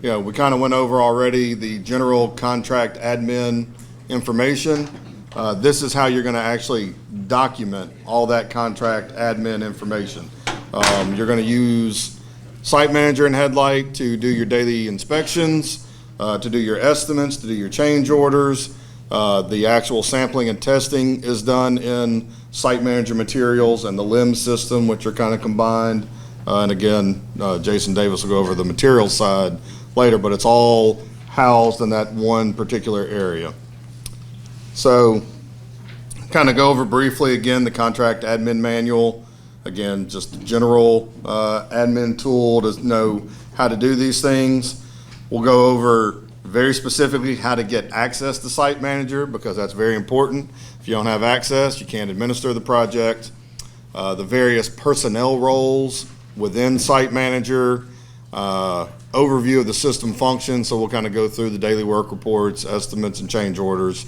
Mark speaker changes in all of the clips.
Speaker 1: we kind of went over already the general contract admin information. This is how you're going to actually document all that contract admin information. You're going to use SiteManger and HeadLight to do your daily inspections, to do your estimates, to do your change orders. The actual sampling and testing is done in SiteManger materials and the LIMS system, which are kind of combined. And again, Jason Davis will go over the materials side later, but it's all housed in that one particular area. So kind of go over briefly again the contract admin manual. Again, just a general admin tool to know how to do these things. We'll go over very specifically how to get access to SiteManger, because that's very important. If you don't have access, you can't administer the project. The various personnel roles within SiteManger, overview of the system functions, so we'll kind of go through the daily work reports, estimates, and change orders,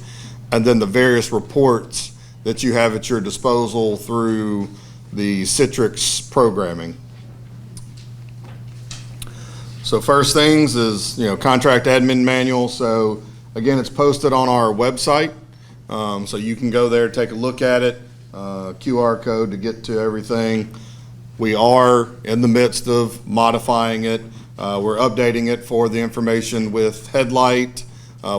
Speaker 1: and then the various reports that you have at your disposal through the Citrix programming. So first things is, contract admin manual. So again, it's posted on our website. So you can go there, take a look at it, QR code to get to everything. We are in the midst of modifying it. We're updating it for the information with HeadLight.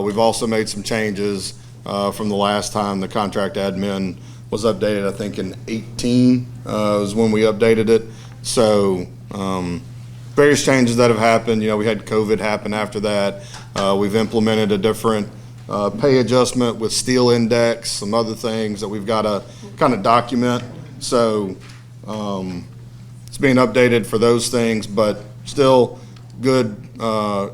Speaker 1: We've also made some changes from the last time the contract admin was updated. I think in 18 was when we updated it. So various changes that have happened. We had COVID happen after that. We've implemented a different pay adjustment with steel index, some other things that we've got to kind of document. So it's being updated for those things, but still good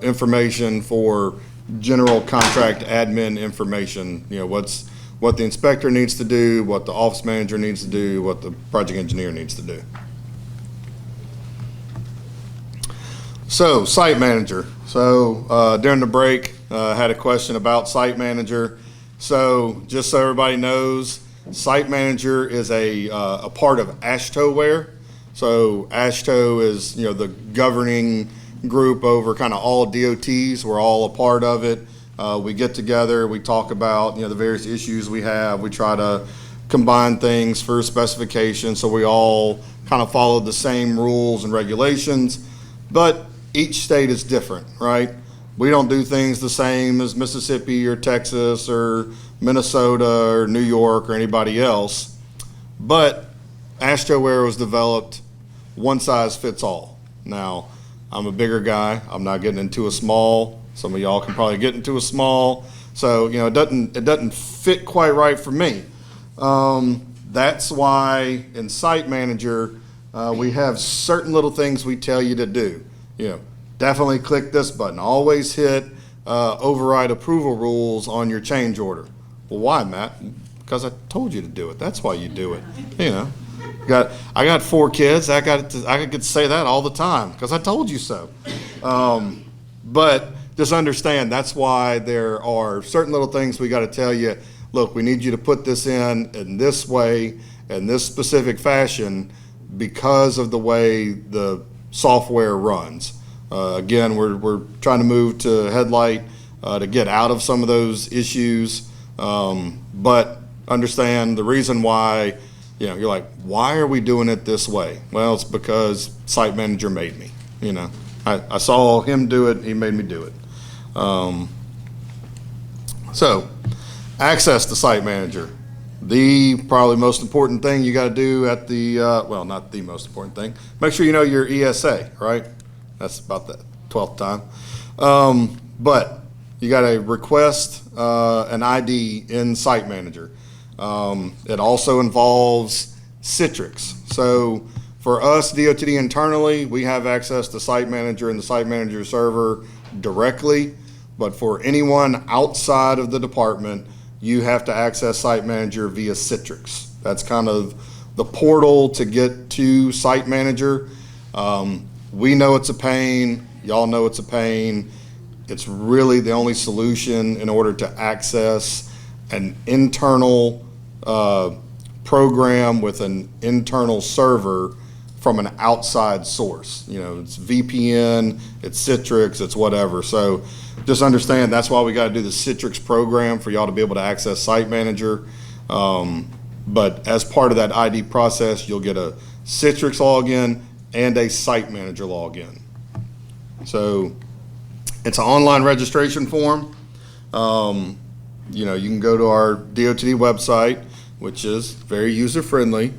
Speaker 1: information for general contract admin information. What the inspector needs to do, what the office manager needs to do, what the project engineer needs to do. So SiteManger. So during the break, I had a question about SiteManger. So just so everybody knows, SiteManger is a part of HeadLight. So HeadLight is the governing group over kind of all DOTs. We're all a part of it. We get together, we talk about the various issues we have. We try to combine things for specification, so we all kind of follow the same rules and regulations. But each state is different, right? We don't do things the same as Mississippi or Texas or Minnesota or New York or anybody else. But HeadLight was developed one size fits all. Now, I'm a bigger guy. I'm not getting into a small. Some of y'all can probably get into a small. So, it doesn't fit quite right for me. That's why in SiteManger, we have certain little things we tell you to do. Definitely click this button. Always hit override approval rules on your change order. Well, why, Matt? Because I told you to do it. That's why you do it. I got 4 kids. I could say that all the time because I told you so. But just understand that's why there are certain little things we got to tell you. Look, we need you to put this in this way, in this specific fashion, because of the way the software runs. Again, we're trying to move to HeadLight to get out of some of those issues, but understand the reason why. You're like, why are we doing it this way? Well, it's because SiteManger made me. I saw him do it. He made me do it. So, access to SiteManger. The probably most important thing you got to do at the, well, not the most important thing. Make sure you know your ESA, right? That's about the 12th time. But you got to request an ID in SiteManger. It also involves Citrix. So for us, DOTD internally, we have access to SiteManger and the SiteManger server directly. But for anyone outside of the department, you have to access SiteManger via Citrix. That's kind of the portal to get to SiteManger. We know it's a pain. Y'all know it's a pain. It's really the only solution in order to access an internal program with an internal server from an outside source. You know, it's VPN, it's Citrix, it's whatever. So just understand that's why we got to do the Citrix program for y'all to be able to access SiteManger. But as part of that ID process, you'll get a Citrix login and a SiteManger login. So it's an online registration form. You know, you can go to our DOTD website, which is very user-friendly.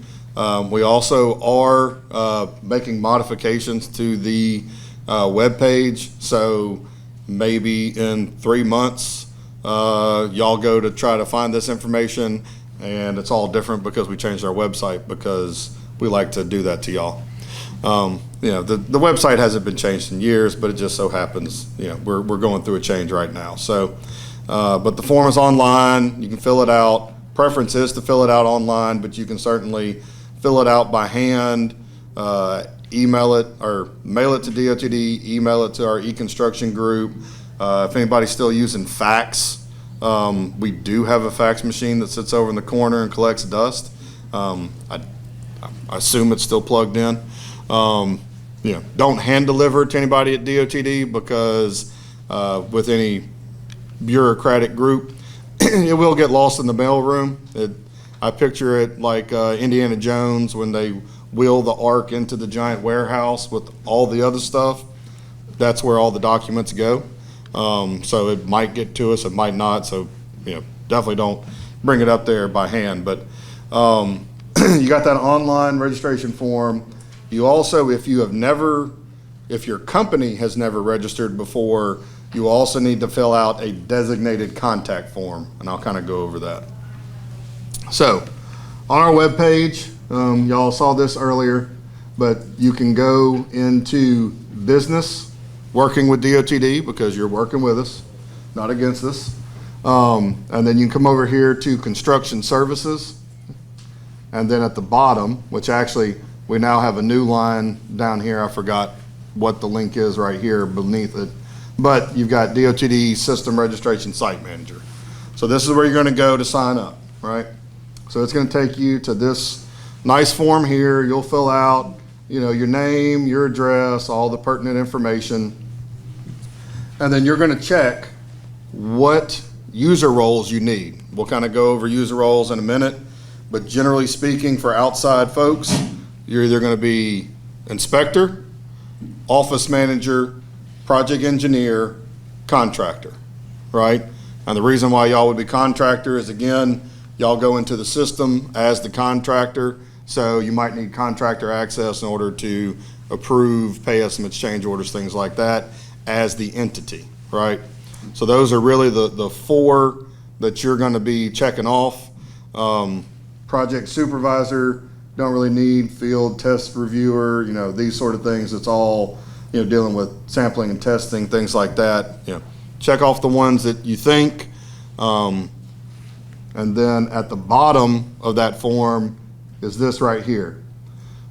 Speaker 1: We also are making modifications to the web page. So maybe in 3 months, y'all go to try to find this information, and it's all different because we changed our website, because we like to do that to y'all. You know, the website hasn't been changed in years, but it just so happens, you know, we're going through a change right now. So, but the form is online. You can fill it out. Preference is to fill it out online, but you can certainly fill it out by hand, email it or mail it to DOTD, email it to our e-construction group. If anybody's still using fax, we do have a fax machine that sits over in the corner and collects dust. I assume it's still plugged in. You know, don't hand deliver it to anybody at DOTD, because with any bureaucratic group, it will get lost in the mailroom. I picture it like Indiana Jones when they wheel the ark into the giant warehouse with all the other stuff. That's where all the documents go. So it might get to us, it might not. So, you know, definitely don't bring it up there by hand. But you got that online registration form. You also, if your company has never registered before, you also need to fill out a designated contact form, and I'll kind of go over that. So, on our webpage, y'all saw this earlier, but you can go into business, working with DOTD, because you're working with us, not against us. And then you can come over here to construction services, and then at the bottom, which actually we now have a new line down here. I forgot what the link is right here beneath it. But you've got DOTD System Registration SiteManger. So this is where you're going to go to sign up, right? So it's going to take you to this nice form here. You'll fill out, you know, your name, your address, all the pertinent information. And then you're going to check what user roles you need. We'll kind of go over user roles in a minute. But generally speaking, for outside folks, you're either going to be inspector, office manager, project engineer, contractor, right? And the reason why y'all would be contractor is, again, y'all go into the system as the contractor, so you might need contractor access in order to approve, pay estimates, change orders, things like that, as the entity, right? So those are really the four that you're going to be checking off. Project supervisor, don't really need. Field test reviewer, you know, these sort of things. It's all, you know, dealing with sampling and testing, things like that. You know, check off the ones that you think. And then at the bottom of that form is this right here.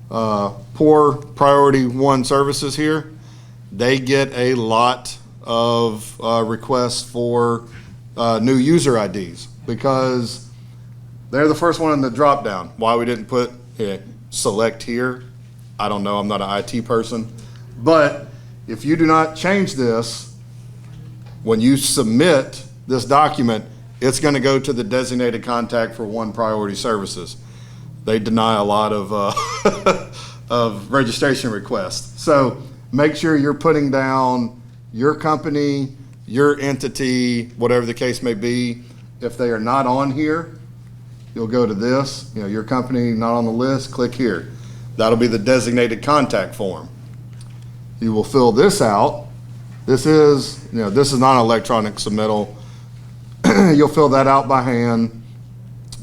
Speaker 1: Poor priority 1 services here, they get a lot of requests for new user IDs, because they're the first one in the drop down. Why we didn't put select here, I don't know. I'm not an IT person. But if you do not change this, when you submit this document, it's going to go to the designated contact for 1 priority services. They deny a lot of of registration requests. So make sure you're putting down your company, your entity, whatever the case may be. If they are not on here, you'll go to this, you know, your company not on the list, click here. That'll be the designated contact form. You will fill this out. This is, you know, this is not an electronic submittal. You'll fill that out by hand,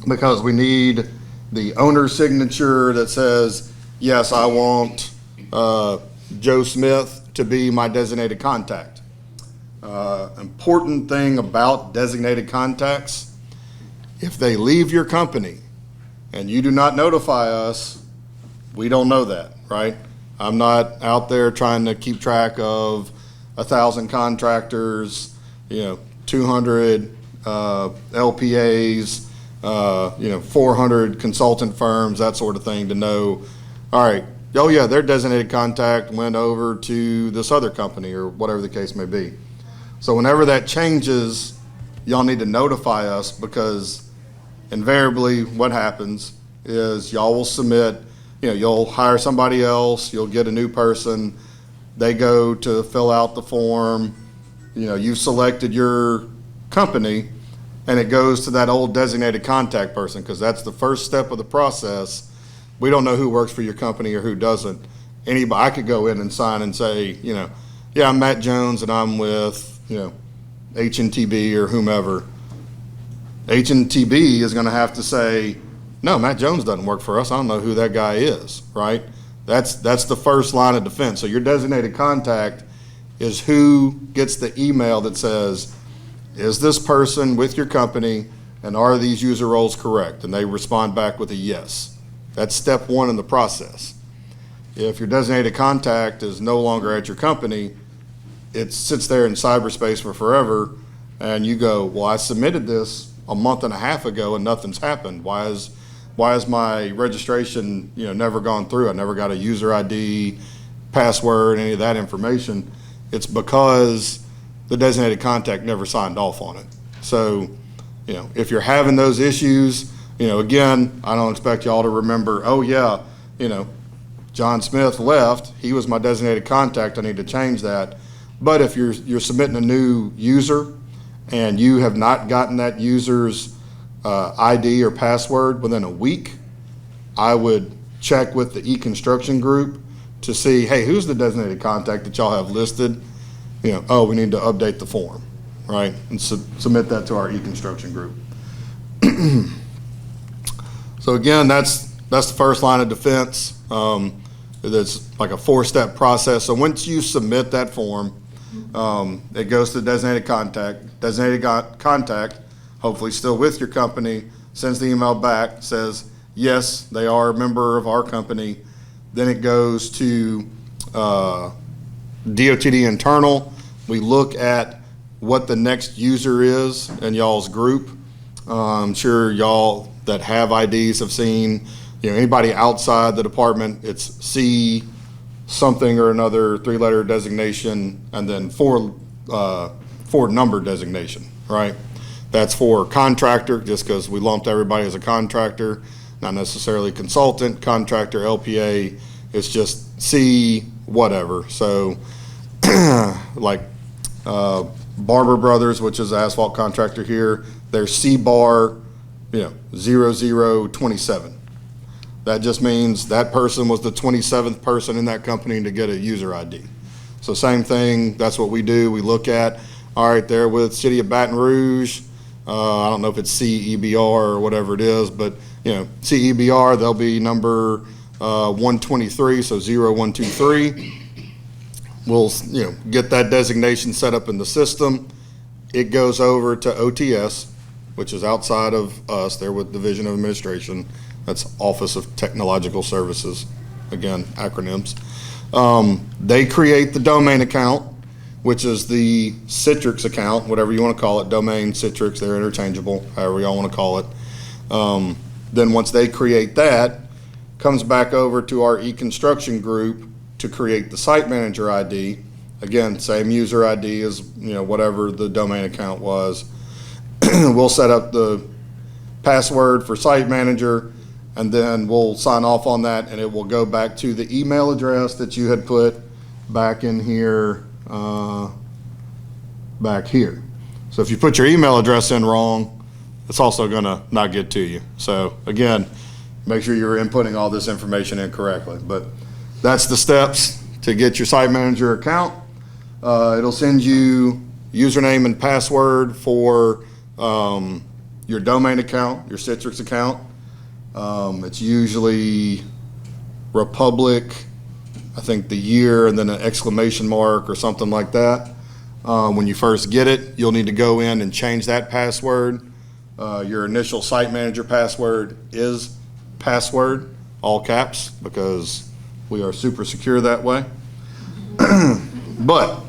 Speaker 1: because we need the owner's signature that says, yes, I want Joe Smith to be my designated contact. Important thing about designated contacts, if they leave your company and you do not notify us, we don't know that, right? I'm not out there trying to keep track of 1,000 contractors, you know, 200 LPAs, you know, 400 consultant firms, that sort of thing, to know, all right, oh yeah, their designated contact went over to this other company or whatever the case may be. So whenever that changes, y'all need to notify us, because invariably what happens is y'all will submit, you'll hire somebody else, you'll get a new person, they go to fill out the form, you've selected your company, and it goes to that old designated contact person, because that's the first step of the process. We don't know who works for your company or who doesn't. Anybody, I could go in and sign and say, yeah, I'm Matt Jones and I'm with, H&TB or whomever. H&TB is going to have to say, no, Matt Jones doesn't work for us. I don't know who that guy is, right? That's the first line of defense. So your designated contact is who gets the email that says, is this person with your company and are these user roles correct? And they respond back with a yes. That's step one in the process. If your designated contact is no longer at your company, it sits there in cyberspace for forever, and you go, well, I submitted this a month and a half ago and nothing's happened. Why is my registration never gone through? I never got a user ID, password, any of that information. It's because the designated contact never signed off on it. So, if you're having those issues, again, I don't expect y'all to remember, oh yeah, John Smith left, he was my designated contact, I need to change that. But if you're submitting a new user and you have not gotten that user's ID or password within a week, I would check with the e-construction group to see, hey, who's the designated contact that y'all have listed? Oh, we need to update the form, right? And submit that to our e-construction group. So again, that's the first line of defense. It's like a 4-step process. So once you submit that form, it goes to the designated contact. Designated contact, hopefully still with your company, sends the email back, says, yes, they are a member of our company. Then it goes to DOTD internal. We look at what the next user is in y'all's group. I'm sure y'all that have IDs have seen, anybody outside the department, it's C something or another, 3-letter designation, and then 4-number designation, right? That's for contractor, just because we lumped everybody as a contractor, not necessarily consultant, contractor, LPA, it's just C whatever. So like Barber Brothers, which is an asphalt contractor here, they're C bar 0027. That just means that person was the 27th person in that company to get a user ID. So same thing, that's what we do. We look at, all right, they're with City of Baton Rouge. I don't know if it's CEBR or whatever it is, but CEBR, they'll be number 123, so 0123. We'll get that designation set up in the system. It goes over to OTS, which is outside of us. They're with Division of Administration. That's Office of Technological Services, again, acronyms. They create the domain account, which is the Citrix account, whatever you want to call it, domain, Citrix, they're interchangeable, however y'all want to call it. Then once they create that, comes back over to our e-construction group to create the SiteManger ID. Again, same user ID as whatever the domain account was. We'll set up the password for SiteManger, and then we'll sign off on that, and it will go back to the email address that you had put back in here, back here. So if you put your email address in wrong, it's also gonna not get to you. So again, make sure you're inputting all this information in correctly. But that's the steps to get your SiteManger account. It'll send you username and password for your domain account, your Citrix account. It's usually Republic, I think the year, and then an exclamation mark or something like that. When you first get it, you'll need to go in and change that password. Your initial SiteManger password is password, all caps, because we are super secure that way. But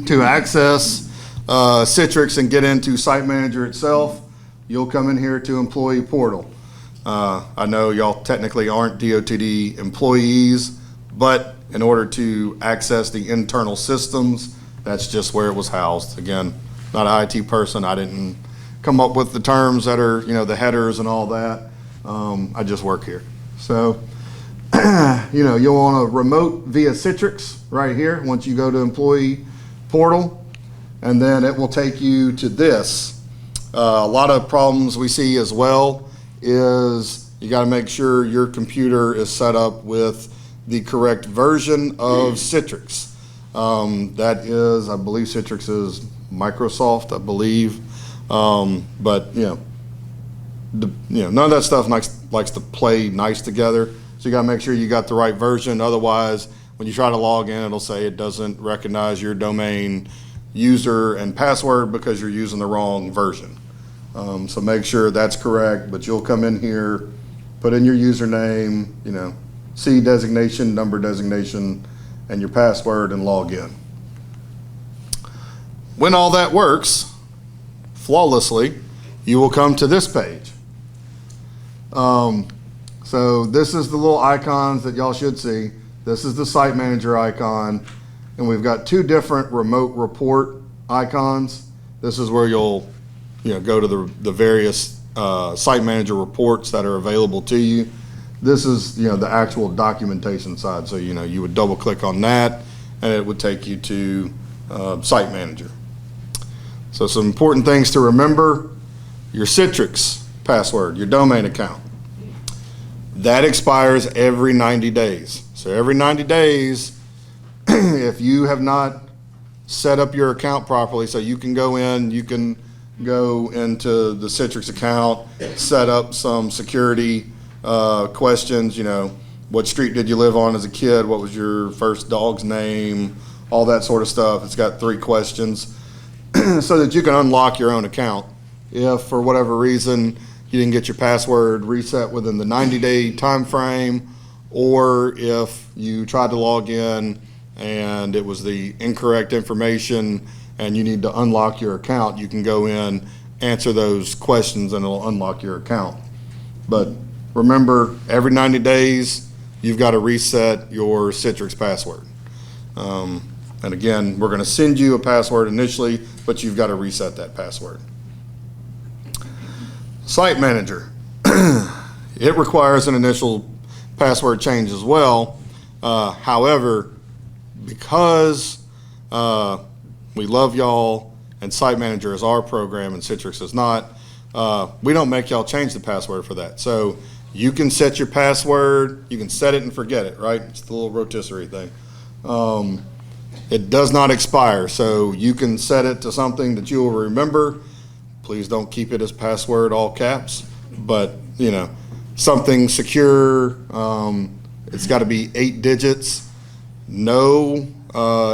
Speaker 1: to access Citrix and get into SiteManger itself, you'll come in here to Employee Portal. I know y'all technically aren't DOTD employees, but in order to access the internal systems, that's just where it was housed. Again, not an IT person. I didn't come up with the terms that are, the headers and all that. I just work here. So, you'll want to remote via Citrix right here once you go to employee portal, and then it will take you to this. A lot of problems we see as well is you got to make sure your computer is set up with the correct version of Citrix. That is, I believe Citrix is Microsoft, I believe. But none of that stuff likes to play nice together. So you got to make sure you got the right version. Otherwise, when you try to log in, it'll say it doesn't recognize your domain user and password because you're using the wrong version. So make sure that's correct. But you'll come in here, put in your username, C designation, number designation, and your password, and log in. When all that works flawlessly, you will come to this page. So this is the little icons that y'all should see. This is the SiteManger icon, and we've got two different remote report icons. This is where you'll go to the various SiteManger reports that are available to you. This is the actual documentation side. So you would double click on that, and it would take you to SiteManger. So some important things to remember: your Citrix password, your domain account. That expires every 90 days. So every 90 days, if you have not set up your account properly, so you can go into the Citrix account, set up some security questions, what street did you live on as a kid, what was your first dog's name, all that sort of stuff. It's got 3 questions so that you can unlock your own account. If for whatever reason you didn't get your password reset within the 90-day time frame, or if you tried to log in and it was the incorrect information and you need to unlock your account, you can go in, answer those questions, and it'll unlock your account. But remember, every 90 days, you've got to reset your Citrix password. And again, we're going to send you a password initially, but you've got to reset that password. SiteManger, it requires an initial password change as well. However, because we love y'all and SiteManger is our program and Citrix is not, we don't make y'all change the password for that. So you can set your password, you can set it and forget it, right? It's the little rotisserie thing. It does not expire, so you can set it to something that you will remember. Please don't keep it as password all caps, but something secure. It's got to be 8 digits. No,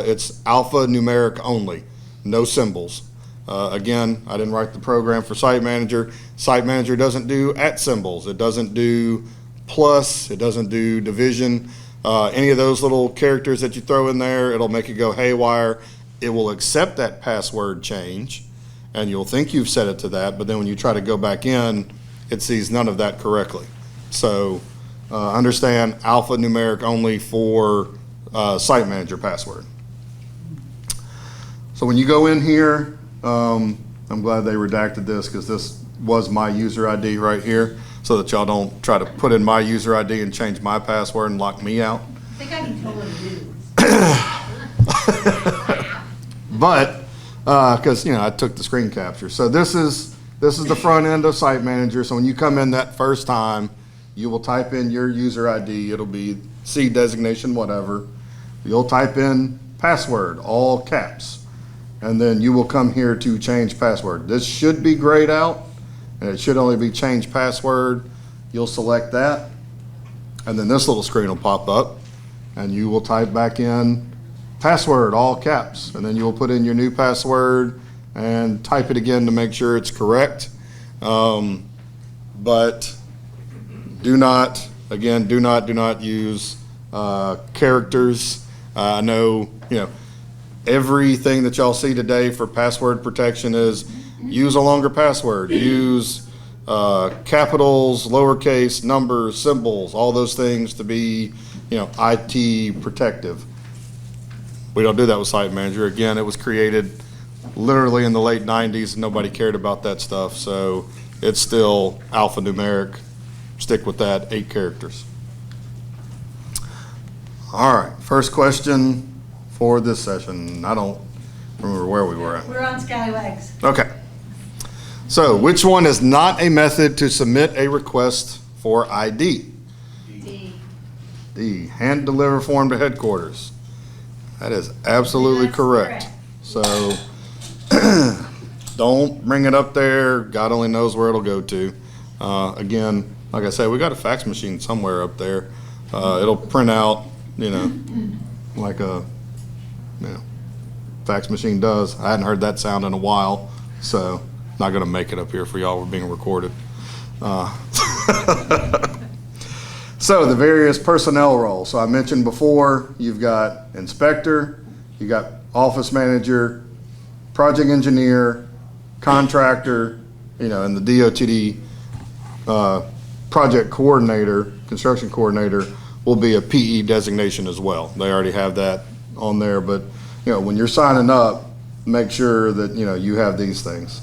Speaker 1: it's alphanumeric only, no symbols. Again, I didn't write the program for SiteManger. SiteManger doesn't do @ symbols. It doesn't do plus. It doesn't do division. Any of those little characters that you throw in there, it'll make it go haywire. It will accept that password change, and you'll think you've set it to that, but then when you try to go back in, it sees none of that correctly. So understand, alphanumeric only for SiteManger password. So when you go in here, I'm glad they redacted this because this was my user ID right here, so that y'all don't try to put in my user ID and change my password and lock me out.
Speaker 2: I think I can totally do.
Speaker 1: But because I took the screen capture. So this is the front end of SiteManger. So when you come in that first time, you will type in your user ID. It'll be C designation, whatever. You'll type in password, all caps, and then you will come here to change password. This should be grayed out, and it should only be change password. You'll select that, and then this little screen will pop up, and you will type back in password, all caps, and then you'll put in your new password and type it again to make sure it's correct. But do not use characters. I know, everything that y'all see today for password protection is use a longer password, use capitals, lowercase, numbers, symbols, all those things to be, IT protective. We don't do that with SiteManger. Again, it was created literally in the late 90s and nobody cared about that stuff. So it's still alphanumeric. Stick with that, 8 characters. All right, first question for this session. I don't remember where we were at.
Speaker 2: We're on Scallywags.
Speaker 1: Okay. So which one is not a method to submit a request for ID? D. Hand deliver form to headquarters. That is absolutely correct. So don't bring it up there. God only knows where it'll go to. Again, like I said, we got a fax machine somewhere up there. It'll print out, like a fax machine does. I hadn't heard that sound in a while, so not going to make it up here for y'all. We're being recorded. So the various personnel roles. So I mentioned before, you've got inspector, you got office manager, project engineer, contractor, and the DOTD project coordinator, construction coordinator will be a PE designation as well. They already have that on there, but when you're signing up, make sure that you have these things.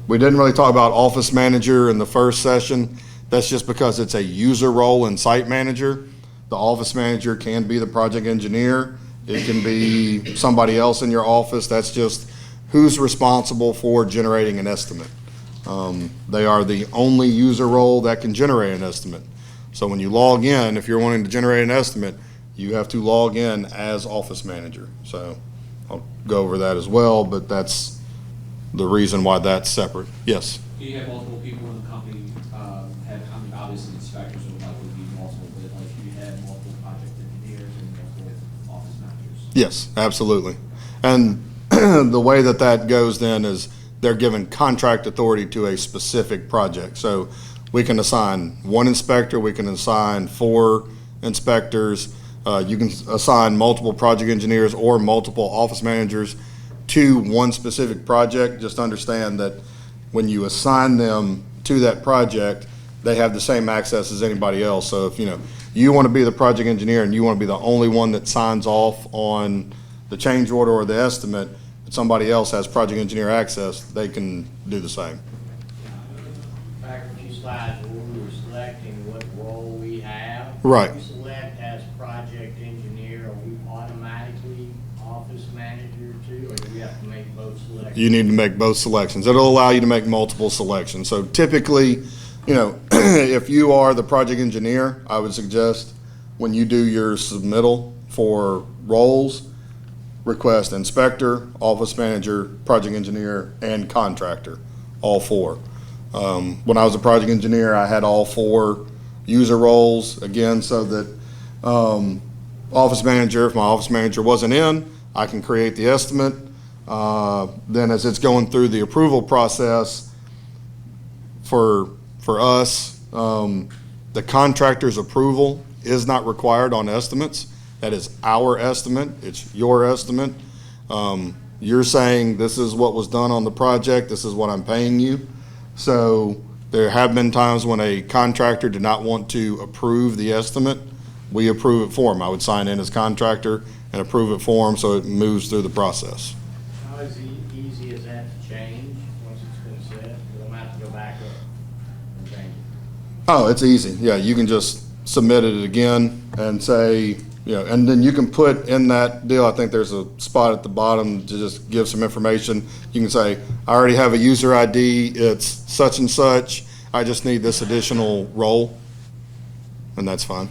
Speaker 1: We didn't really talk about office manager in the first session. That's just because it's a user role in SiteManger. The office manager can be the project engineer. It can be somebody else in your office. That's just who's responsible for generating an estimate. They are the only user role that can generate an estimate. So when you log in, if you're wanting to generate an estimate, you have to log in as office manager. So I'll go over that as well, but that's the reason why that's separate. Yes?
Speaker 3: Do you have multiple people in the company? Obviously inspectors would likely be multiple, but like you had multiple project engineers and multiple office managers?
Speaker 1: Yes, absolutely. And the way that goes then is they're given contract authority to a specific project. So we can assign 1 inspector, we can assign 4 inspectors, you can assign multiple project engineers or multiple office managers to one specific project. Just understand that when you assign them to that project, they have the same access as anybody else. So if you want to be the project engineer and you want to be the only one that signs off on the change order or the estimate, if somebody else has project engineer access, they can do the same.
Speaker 4: Back a few slides where we were selecting what role we have.
Speaker 1: Right.
Speaker 4: If we select as project engineer, are we automatically office manager too, or do we have to make both selections?
Speaker 1: You need to make both selections. It'll allow you to make multiple selections. So typically, if you are the project engineer, I would suggest when you do your submittal for roles, request inspector, office manager, project engineer, and contractor, all 4. When I was a project engineer, I had all 4 user roles, again, so that office manager, if my office manager wasn't in, I can create the estimate. Then as it's going through the approval process for us, the contractor's approval is not required on estimates. That is our estimate. It's your estimate. You're saying this is what was done on the project. This is what I'm paying you. So there have been times when a contractor did not want to approve the estimate. We approve it for him. I would sign in as contractor and approve it for him so it moves through the process.
Speaker 4: How easy is that to change once it's been set? Because I'm going to have to go back up and change it.
Speaker 1: Oh, it's easy. Yeah, you can just submit it again and say, and then you can put in that deal, I think there's a spot at the bottom to just give some information. You can say, I already have a user ID, it's such and such, I just need this additional role, and that's fine.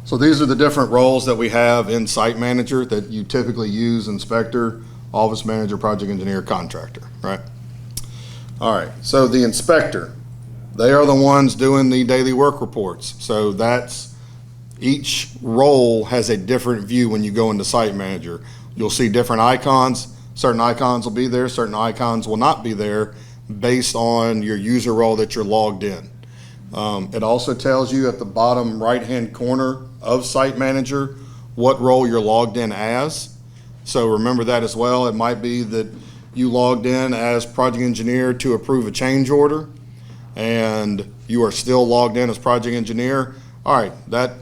Speaker 1: So these are the different roles that we have in SiteManger that you typically use: inspector, office manager, project engineer, contractor, right? All right, so the inspector, they are the ones doing the daily work reports. So each role has a different view when you go into SiteManger. You'll see different icons. Certain icons will be there, certain icons will not be there based on your user role that you're logged in. It also tells you at the bottom right-hand corner of SiteManger what role you're logged in as. So remember that as well. It might be that you logged in as project engineer to approve a change order, and you are still logged in as project engineer, all right, that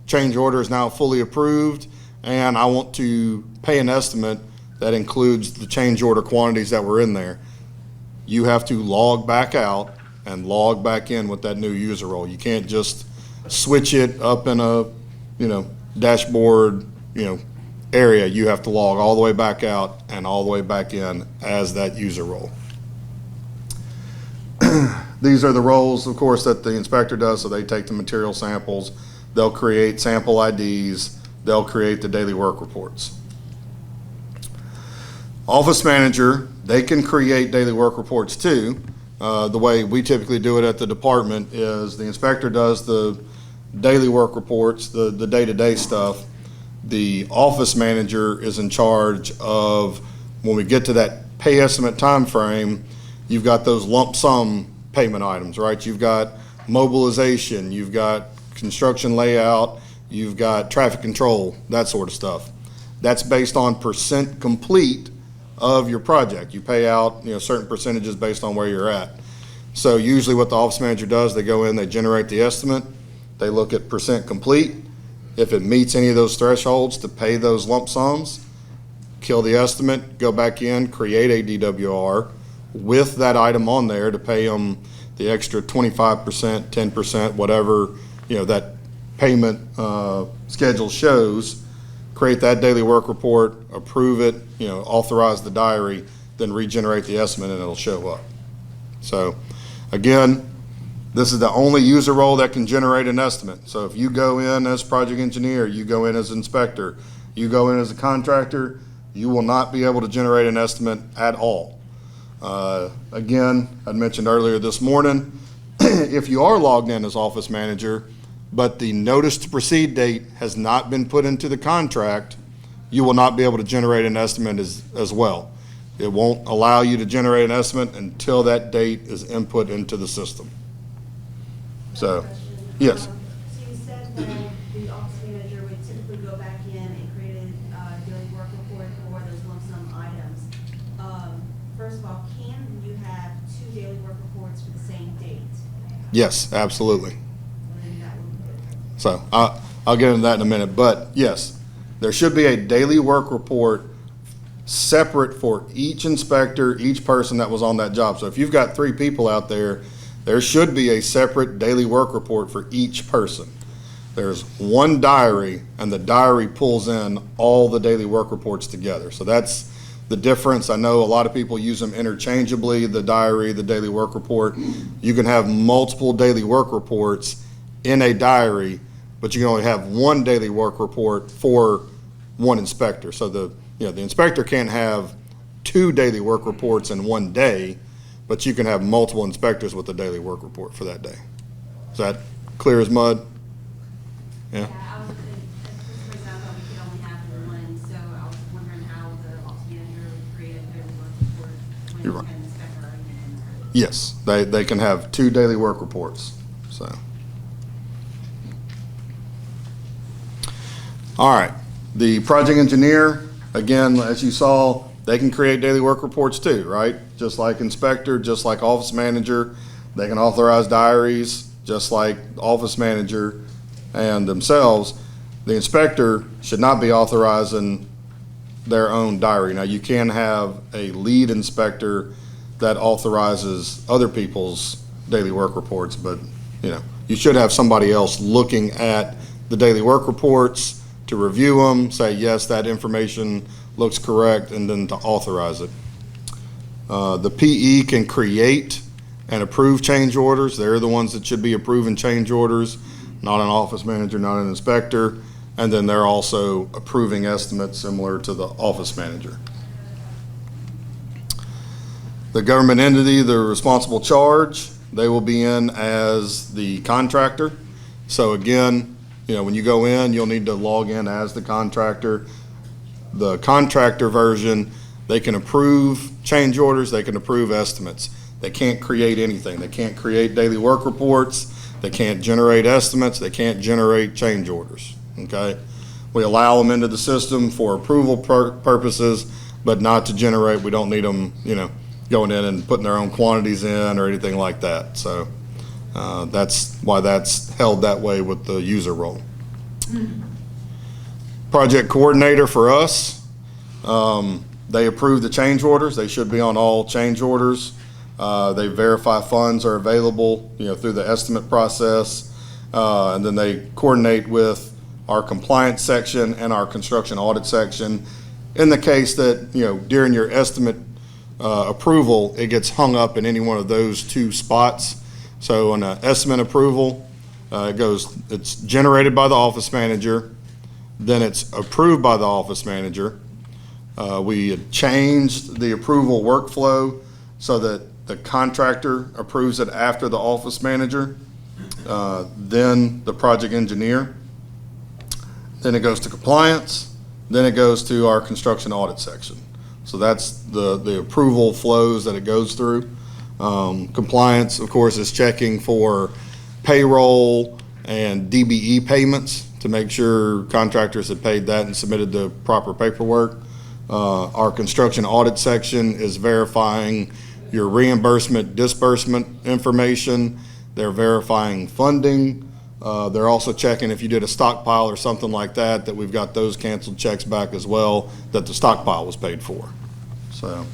Speaker 1: change order is now fully approved, and I want to pay an estimate that includes the change order quantities that were in there. You have to log back out and log back in with that new user role. You can't just switch it up in a, dashboard, area. You have to log all the way back out and all the way back in as that user role. These are the roles, of course, that the inspector does. So they take the material samples, they'll create sample IDs, they'll create the daily work reports. Office manager, they can create daily work reports too. The way we typically do it at the department is the inspector does the daily work reports, the day-to-day stuff. The office manager is in charge of, when we get to that pay estimate time frame, you've got those lump sum payment items, right? You've got mobilization, you've got construction layout, you've got traffic control, that sort of stuff. That's based on percent complete of your project. You pay out, certain percentages based on where you're at. So usually what the office manager does, they go in, they generate the estimate, they look at percent complete. If it meets any of those thresholds to pay those lump sums, kill the estimate, go back in, create a DWR with that item on there to pay them the extra 25%, 10%, whatever, that payment schedule shows. Create that daily work report, approve it, authorize the diary, then regenerate the estimate and it'll show up. So again, this is the only user role that can generate an estimate. So if you go in as project engineer, you go in as inspector, you go in as a contractor, you will not be able to generate an estimate at all. Again, I mentioned earlier this morning, if you are logged in as office manager, but the notice to proceed date has not been put into the contract, you will not be able to generate an estimate as well. It won't allow you to generate an estimate until that date is input into the system. So, yes.
Speaker 2: So you said that the office manager would typically go back in and create a daily work report for those lump sum items. First of all, can you have two daily work reports for the same date?
Speaker 1: Yes, absolutely.
Speaker 2: Then that would be good.
Speaker 1: So I'll get into that in a minute, but yes, there should be a daily work report separate for each inspector, each person that was on that job. So if you've got 3 people out there, there should be a separate daily work report for each person. There's one diary, and the diary pulls in all the daily work reports together. So that's the difference. I know a lot of people use them interchangeably, the diary, the daily work report. You can have multiple daily work reports in a diary, but you can only have one daily work report for one inspector. So the inspector can't have 2 daily work reports in one day, but you can have multiple inspectors with a daily work report for that day. Is that clear as mud? Yeah.
Speaker 2: I was for example, we could only have one, so I was wondering how the office manager would create a daily work report when
Speaker 1: You're
Speaker 2: you
Speaker 1: right.
Speaker 2: have an inspector already in there.
Speaker 1: Yes, they can have 2 daily work reports, so. All right, the project engineer, again, as you saw, they can create daily work reports too, right? Just like inspector, just like office manager, they can authorize diaries, just like office manager and themselves. The inspector should not be authorizing their own diary. Now, you can have a lead inspector that authorizes other people's daily work reports, but you should have somebody else looking at the daily work reports to review them, say, yes, that information looks correct, and then to authorize it. The PE can create and approve change orders. They're the ones that should be approving change orders, not an office manager, not an inspector. And then they're also approving estimates similar to the office manager. The government entity, the responsible charge, they will be in as the contractor. So again, when you go in, you'll need to log in as the contractor. The contractor version, they can approve change orders, they can approve estimates. They can't create anything. They can't create daily work reports, they can't generate estimates, they can't generate change orders, okay? We allow them into the system for approval purposes, but not to generate. We don't need them, going in and putting their own quantities in or anything like that. So that's why that's held that way with the user role. Project coordinator for us, they approve the change orders. They should be on all change orders. They verify funds are available, through the estimate process. And then they coordinate with our compliance section and our construction audit section. In the case that, during your estimate approval, it gets hung up in any one of those two spots. So on an estimate approval, it's generated by the office manager, then it's approved by the office manager. We had changed the approval workflow so that the contractor approves it after the office manager, then the project engineer, then it goes to compliance, then it goes to our construction audit section. So that's the approval flows that it goes through. Compliance, of course, is checking for payroll and DBE payments to make sure contractors have paid that and submitted the proper paperwork. Our construction audit section is verifying your reimbursement, disbursement information. They're verifying funding. They're also checking if you did a stockpile or something like that, that we've got those canceled checks back as well, that the stockpile was paid for. So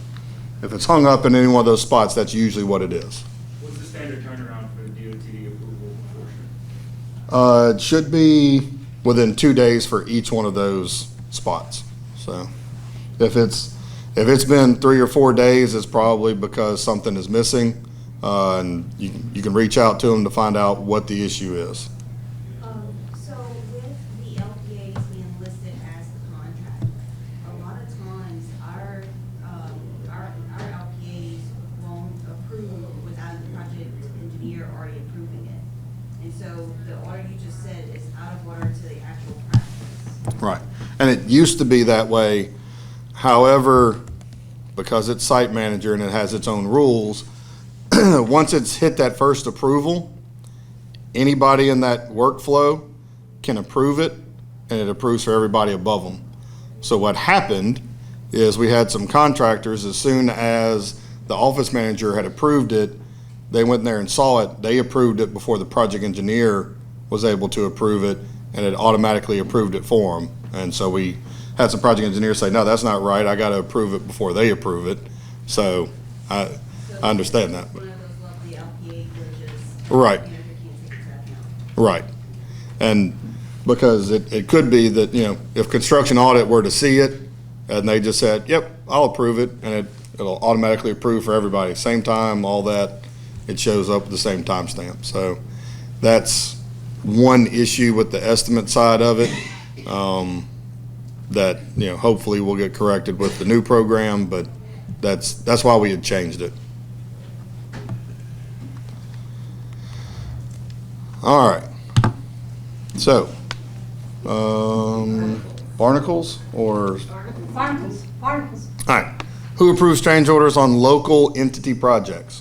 Speaker 1: if it's hung up in any one of those spots, that's usually what it is.
Speaker 5: What's the standard turnaround for the DOT approval portion?
Speaker 1: It should be within 2 days for each one of those spots. So if it's been 3 or 4 days, it's probably because something is missing, and you can reach out to them to find out what the issue is.
Speaker 2: So with the LPAs being listed as the contractor, a lot of times our LPAs won't approve without the project engineer already approving it. And so the order you just said is out of order to the actual practice.
Speaker 1: Right. And it used to be that way. However, because it's SiteManger and it has its own rules, once it's hit that first approval, anybody in that workflow can approve it, and it approves for everybody above them. So what happened is we had some contractors, as soon as the office manager had approved it, they went in there and saw it. They approved it before the project engineer was able to approve it, and it automatically approved it for them. And so we had some project engineers say, no, that's not right. I got to approve it before they approve it. So I understand that.
Speaker 2: One of those lovely LPA glitches.
Speaker 1: Right.
Speaker 2: You can't take it to account.
Speaker 1: Right. And because it could be that, if construction audit were to see it and they just said, yep, I'll approve it, and it'll automatically approve for everybody. Same time, all that, it shows up with the same timestamp. So that's one issue with the estimate side of it. That hopefully will get corrected with the new program, but that's why we had changed it. All right. So, barnacles or?
Speaker 6: Barnacles.
Speaker 1: All right. Who approves change orders on local entity projects?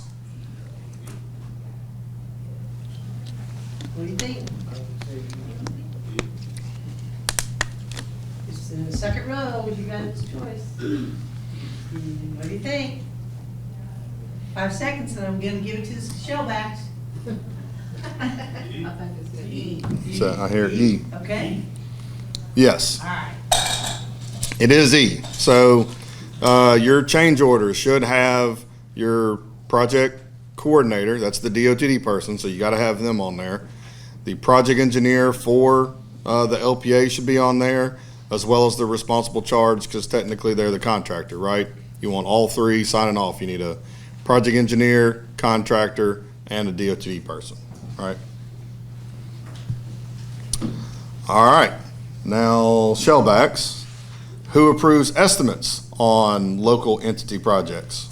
Speaker 6: What do you think? It's in the second row, you got its choice. What do you think? 5 seconds and I'm gonna give it to the shellbacks.
Speaker 1: So I hear E.
Speaker 6: Okay,
Speaker 1: Yes,
Speaker 6: all right.
Speaker 1: it is E. So your change order should have your project coordinator, that's the DOTD person, so you got to have them on there. The project engineer for the LPA should be on there, as well as the responsible charge, because technically they're the contractor, right? You want all three signing off. You need a project engineer, contractor, and a DOTD person, right? All right, now shellbacks. Who approves estimates on local entity projects?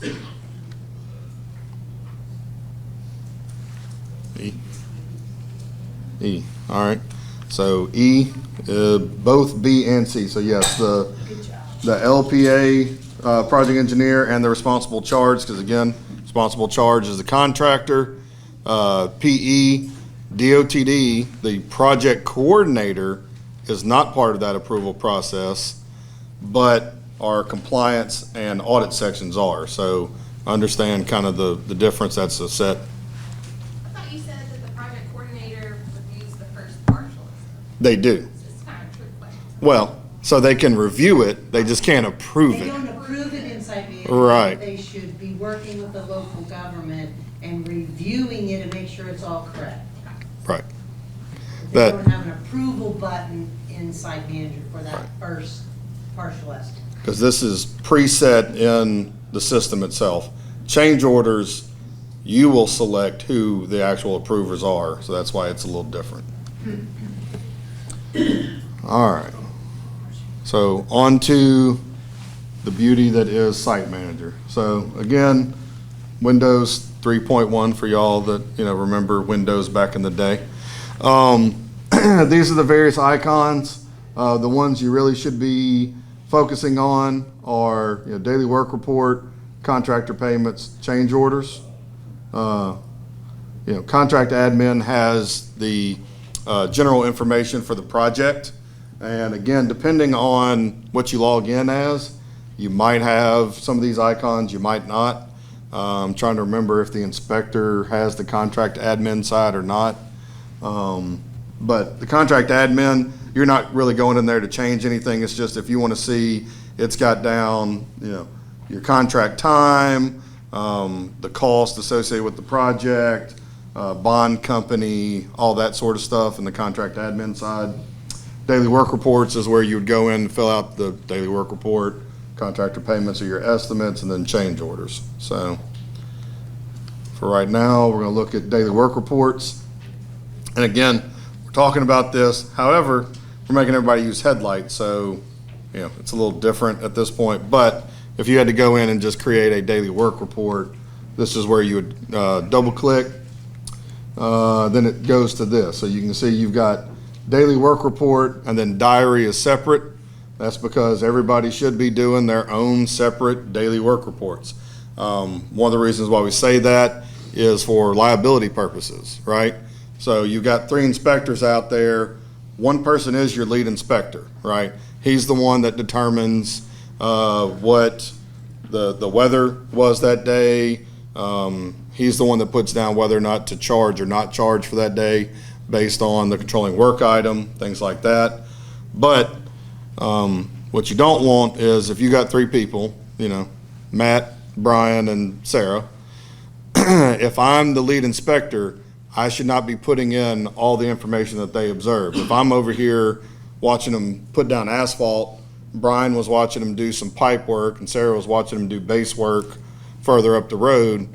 Speaker 1: E. E, all right. So E, both B and C. So yes, the LPA project engineer and the responsible charge, because again, responsible charge is the contractor. PE, DOTD, the project coordinator, is not part of that approval process, but our compliance and audit sections are. So understand kind of the difference. That's a set.
Speaker 7: I thought you said that the project coordinator reviews the first partial.
Speaker 1: They do.
Speaker 7: It's just kind of truthful.
Speaker 1: Well, so they can review it, they just can't approve
Speaker 6: They
Speaker 1: it.
Speaker 6: don't approve it in SiteManger.
Speaker 1: Right.
Speaker 6: They should be working with the local government and reviewing it and make sure it's all correct.
Speaker 1: Right.
Speaker 6: They
Speaker 1: That-
Speaker 6: don't have an approval button in SiteManger for that first partial estimate.
Speaker 1: Because this is preset in the system itself. Change orders, you will select who the actual approvers are, so that's why it's a little different. All right. So on to the beauty that is SiteManger. So again, Windows 3.1 for y'all that, remember Windows back in the day. These are the various icons. The ones you really should be focusing on are daily work report, contractor payments, change orders. Contract admin has the general information for the project. And again, depending on what you log in as, you might have some of these icons, you might not. I'm trying to remember if the inspector has the contract admin side or not. But the contract admin, you're not really going in there to change anything. It's just if you want to see, it's got down, your contract time, the cost associated with the project, bond company, all that sort of stuff in the contract admin side. Daily work reports is where you would go in and fill out the daily work report. Contractor payments are your estimates, and then change orders. So for right now, we're going to look at daily work reports. And again, we're talking about this. However, we're making everybody use HeadLight, so it's a little different at this point. But if you had to go in and just create a daily work report, this is where you would double click. Then it goes to this. So you can see you've got daily work report, and then diary is separate. That's because everybody should be doing their own separate daily work reports. One of the reasons why we say that is for liability purposes, right? So you've got 3 inspectors out there. One person is your lead inspector, right? He's the one that determines what the weather was that day. He's the one that puts down whether or not to charge or not charge for that day based on the controlling work item, things like that. But what you don't want is if you got 3 people, Matt, Brian, and Sarah, if I'm the lead inspector, I should not be putting in all the information that they observe. If I'm over here watching them put down asphalt, Brian was watching them do some pipe work, and Sarah was watching them do base work further up the road,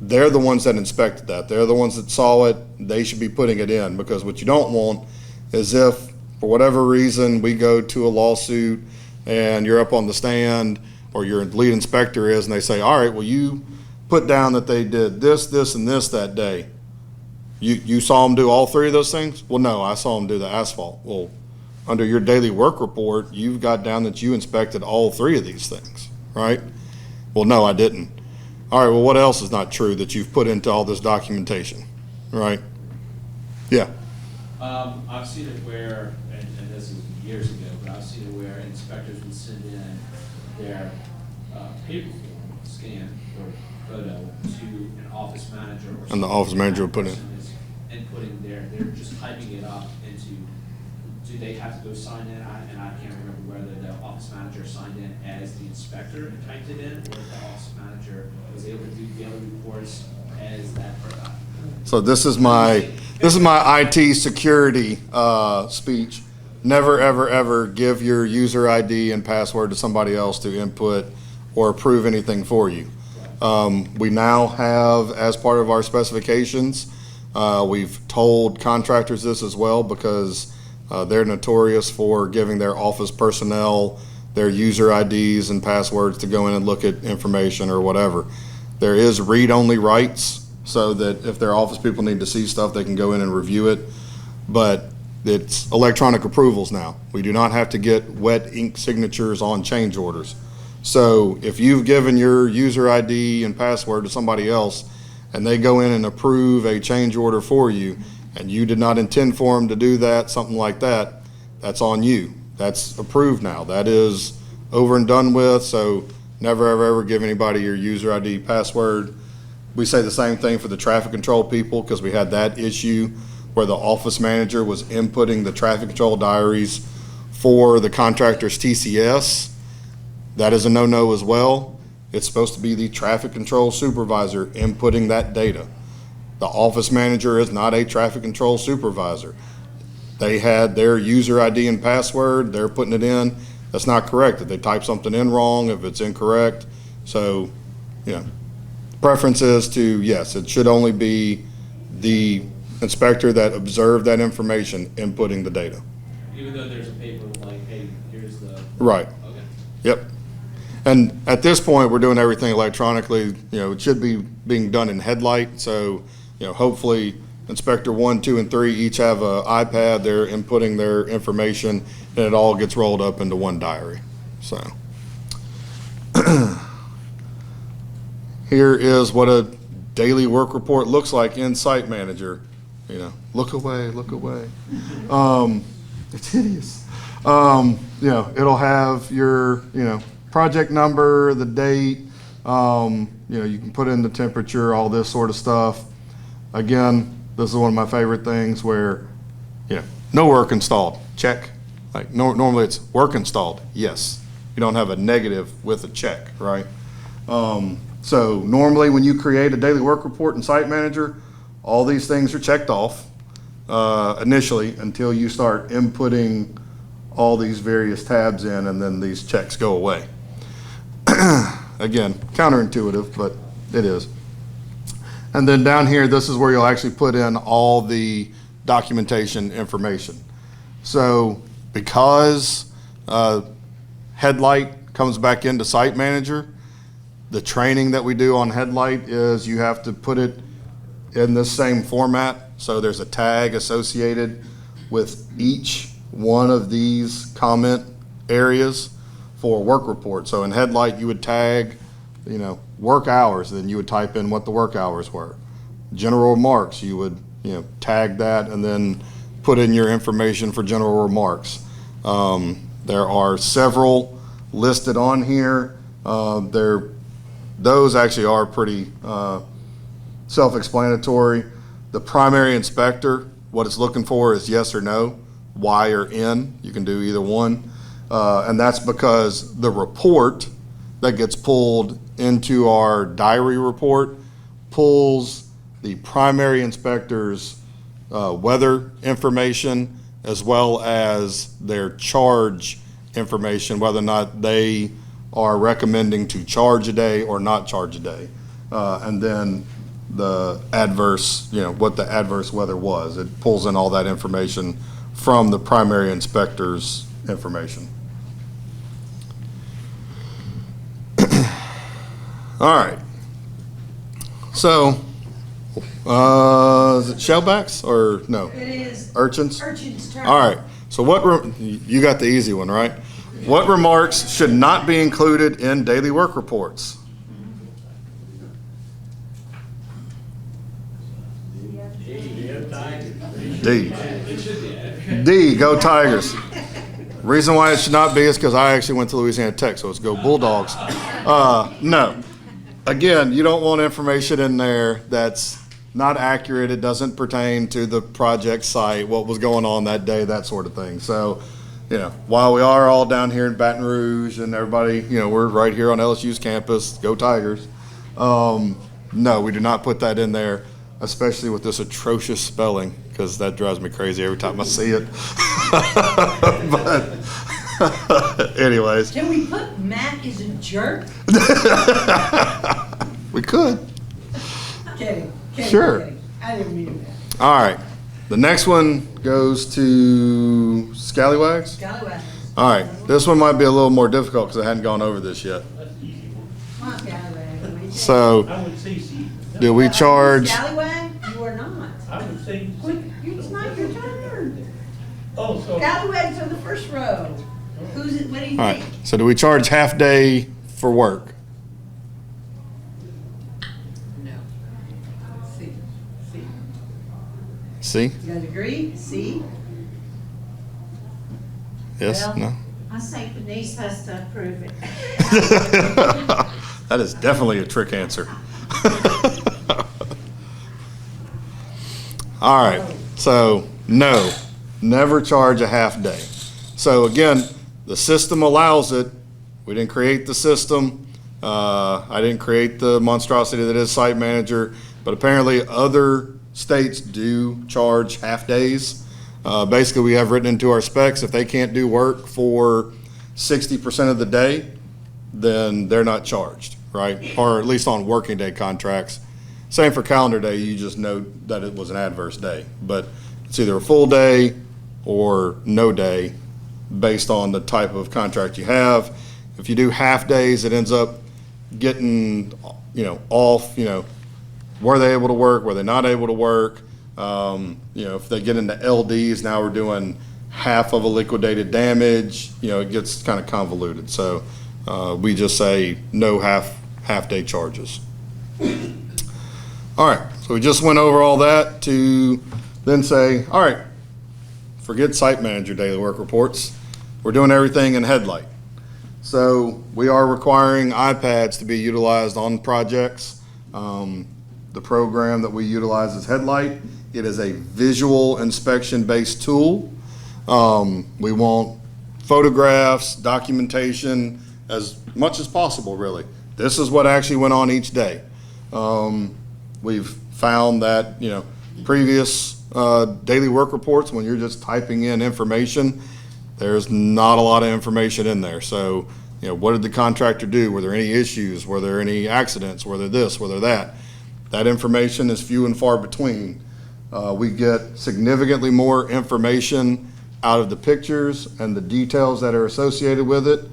Speaker 1: they're the ones that inspected that. They're the ones that saw it. They should be putting it in, because what you don't want is if, for whatever reason, we go to a lawsuit and you're up on the stand, or your lead inspector is, and they say, all right, well, you put down that they did this, this, and this that day. You saw them do all 3 of those things? Well, no, I saw them do the asphalt. Well, under your daily work report, you've got down that you inspected all 3 of these things, right? Well, no, I didn't. All right, well, what else is not true that you've put into all this documentation, right? Yeah.
Speaker 3: I've seen it where, and this is years ago, but I've seen it where inspectors would send in their paper form, scan or photo to an office manager. Or
Speaker 1: And the office manager would put in.
Speaker 3: Inputting they're just typing it up into, do they have to go sign in? And I can't remember whether the office manager signed in as the inspector and typed it in, or if the office manager was able to do daily reports as that person.
Speaker 1: So this is my IT security speech. Never, ever, ever give your user ID and password to somebody else to input or approve anything for you. We now have, as part of our specifications, we've told contractors this as well, because they're notorious for giving their office personnel their user IDs and passwords to go in and look at information or whatever. There is read-only rights, so that if their office people need to see stuff, they can go in and review it. But it's electronic approvals now. We do not have to get wet ink signatures on change orders. So if you've given your user ID and password to somebody else, and they go in and approve a change order for you, and you did not intend for them to do that, something like that, that's on you. that's approved now. That is over and done with, so never, ever, ever give anybody your user ID password. We say the same thing for the traffic control people, because we had that issue where the office manager was inputting the traffic control diaries for the contractor's TCS. That is a no-no as well. It's supposed to be the traffic control supervisor inputting that data. The office manager is not a traffic control supervisor. They had their user ID and password, they're putting it in. That's not correct. If they type something in wrong, if it's incorrect. So, preference is to, yes, it should only be the inspector that observed that information inputting the data.
Speaker 3: Even though there's a paper like, hey, here's the.
Speaker 1: Right.
Speaker 3: Okay.
Speaker 1: Yep. And at this point, we're doing everything electronically. It should be being done in HeadLight. So, hopefully Inspector 1, 2, and 3 each have an iPad. They're inputting their information, and it all gets rolled up into one diary. So here is what a daily work report looks like in SiteManger. Look away, look away. It's hideous. It'll have your, project number, the date, you can put in the temperature, all this sort of stuff. Again, this is one of my favorite things where, no work installed, check. Like normally it's work installed, yes. You don't have a negative with a check, right? So normally when you create a daily work report in SiteManger, all these things are checked off initially until you start inputting all these various tabs in, and then these checks go away. Again, counterintuitive, but it is. And then down here, this is where you'll actually put in all the documentation information. So because HeadLight comes back into SiteManger, the training that we do on HeadLight is you have to put it in this same format. So there's a tag associated with each one of these comment areas for work report. So in HeadLight, you would tag, work hours, then you would type in what the work hours were. General remarks, you would, tag that and then put in your information for general remarks. There are several listed on here. Those actually are pretty self-explanatory. The primary inspector, what it's looking for is yes or no, Y or N. You can do either one. And that's because the report that gets pulled into our diary report pulls the primary inspector's weather information as well as their charge information, whether or not they are recommending to charge a day or not charge a day. And then the adverse, what the adverse weather was. It pulls in all that information from the primary inspector's information. All right. So, is it shellbacks or no?
Speaker 6: It is.
Speaker 1: Urchins?
Speaker 6: Urchin's turn.
Speaker 1: All right. So you got the easy one, right? What remarks should not be included in daily work reports? D. D, go Tigers. Reason why it should not be is because I actually went to Louisiana Tech, so it's go Bulldogs. No. Again, you don't want information in there that's not accurate. It doesn't pertain to the project site, what was going on that day, that sort of thing. So, while we are all down here in Baton Rouge and everybody, we're right here on LSU's campus, go Tigers. No, we do not put that in there, especially with this atrocious spelling, because that drives me crazy every time I see it. But anyways.
Speaker 6: Can we put Matt is a jerk?
Speaker 1: We could.
Speaker 6: Kidding.
Speaker 1: Sure.
Speaker 6: Kidding. I didn't mean that.
Speaker 1: All right. The next one goes to Scallywags.
Speaker 6: Scallywags.
Speaker 1: All right. This one might be a little more difficult because I hadn't gone over this yet.
Speaker 6: Come on, Scallywags. What do you think?
Speaker 1: So,
Speaker 5: I would say C.
Speaker 1: do we charge?
Speaker 6: Scallywag? You are not.
Speaker 5: I would say.
Speaker 6: Quick, it's not your turn.
Speaker 5: Oh, so.
Speaker 6: Scallywags are the first row. Who's it? What do you
Speaker 1: All right.
Speaker 6: think?
Speaker 1: So, do we charge half day for work?
Speaker 6: No. C. C.
Speaker 1: See?
Speaker 6: You guys agree? C?
Speaker 1: Yes,
Speaker 6: Well,
Speaker 1: no?
Speaker 6: I say Denise has to approve it.
Speaker 1: That is definitely a trick answer. All right, so no, never charge a half day. So again, the system allows it. We didn't create the system. I didn't create the monstrosity that is SiteManger, but apparently other states do charge half days. Basically, we have written into our specs, if they can't do work for 60% of the day, then they're not charged, right? Or at least on working day contracts. Same for calendar day, you just note that it was an adverse day. But it's either a full day or no day based on the type of contract you have. If you do half days, it ends up getting, off, were they able to work, were they not able to work? If they get into LDs, now we're doing half of a liquidated damage, it gets kind of convoluted. So we just say no half day charges. All right, so we just went over all that to then say, all right, forget SiteManger daily work reports. We're doing everything in HeadLight. So we are requiring iPads to be utilized on projects. The program that we utilize is HeadLight. It is a visual inspection-based tool. We want photographs, documentation, as much as possible, really. This is what actually went on each day. We've found that, previous daily work reports, when you're just typing in information, there's not a lot of information in there. So, what did the contractor do? Were there any issues? Were there any accidents? Were there this? Were there that? That information is few and far between. We get significantly more information out of the pictures and the details that are associated with it.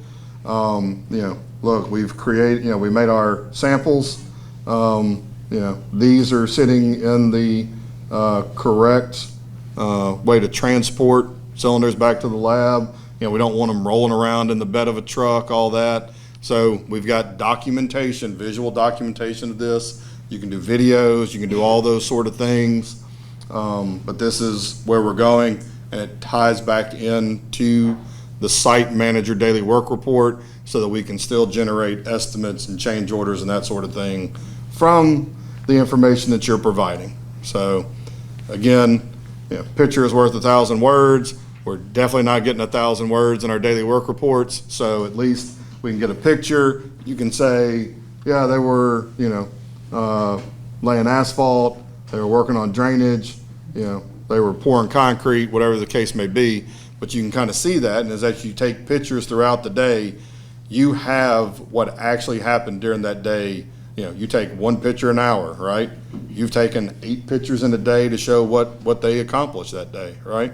Speaker 1: Look, we've created, we made our samples. These are sitting in the correct way to transport cylinders back to the lab. We don't want them rolling around in the bed of a truck, all that. So we've got documentation, visual documentation of this. You can do videos, you can do all those sort of things. But this is where we're going, and it ties back into the SiteManger daily work report so that we can still generate estimates and change orders and that sort of thing from the information that you're providing. So again, picture is worth 1,000 words. We're definitely not getting 1,000 words in our daily work reports. So at least we can get a picture. You can say, yeah, they were, laying asphalt. They were working on drainage. They were pouring concrete, whatever the case may be. But you can kind of see that. And as you take pictures throughout the day, you have what actually happened during that day. You take one picture an hour, right? You've taken 8 pictures in a day to show what they accomplished that day, right?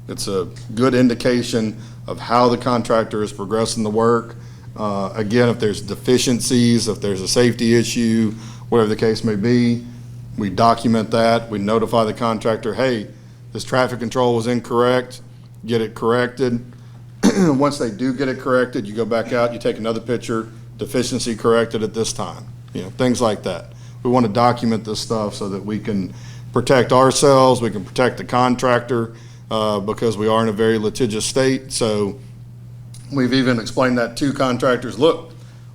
Speaker 1: It's a good indication of how the contractor is progressing the work. Again, if there's deficiencies, if there's a safety issue, whatever the case may be, we document that. We notify the contractor, hey, this traffic control was incorrect, get it corrected. Once they do get it corrected, you go back out, you take another picture, deficiency corrected at this time, things like that. We want to document this stuff so that we can protect ourselves, we can protect the contractor, because we are in a very litigious state. So we've even explained that to contractors. Look,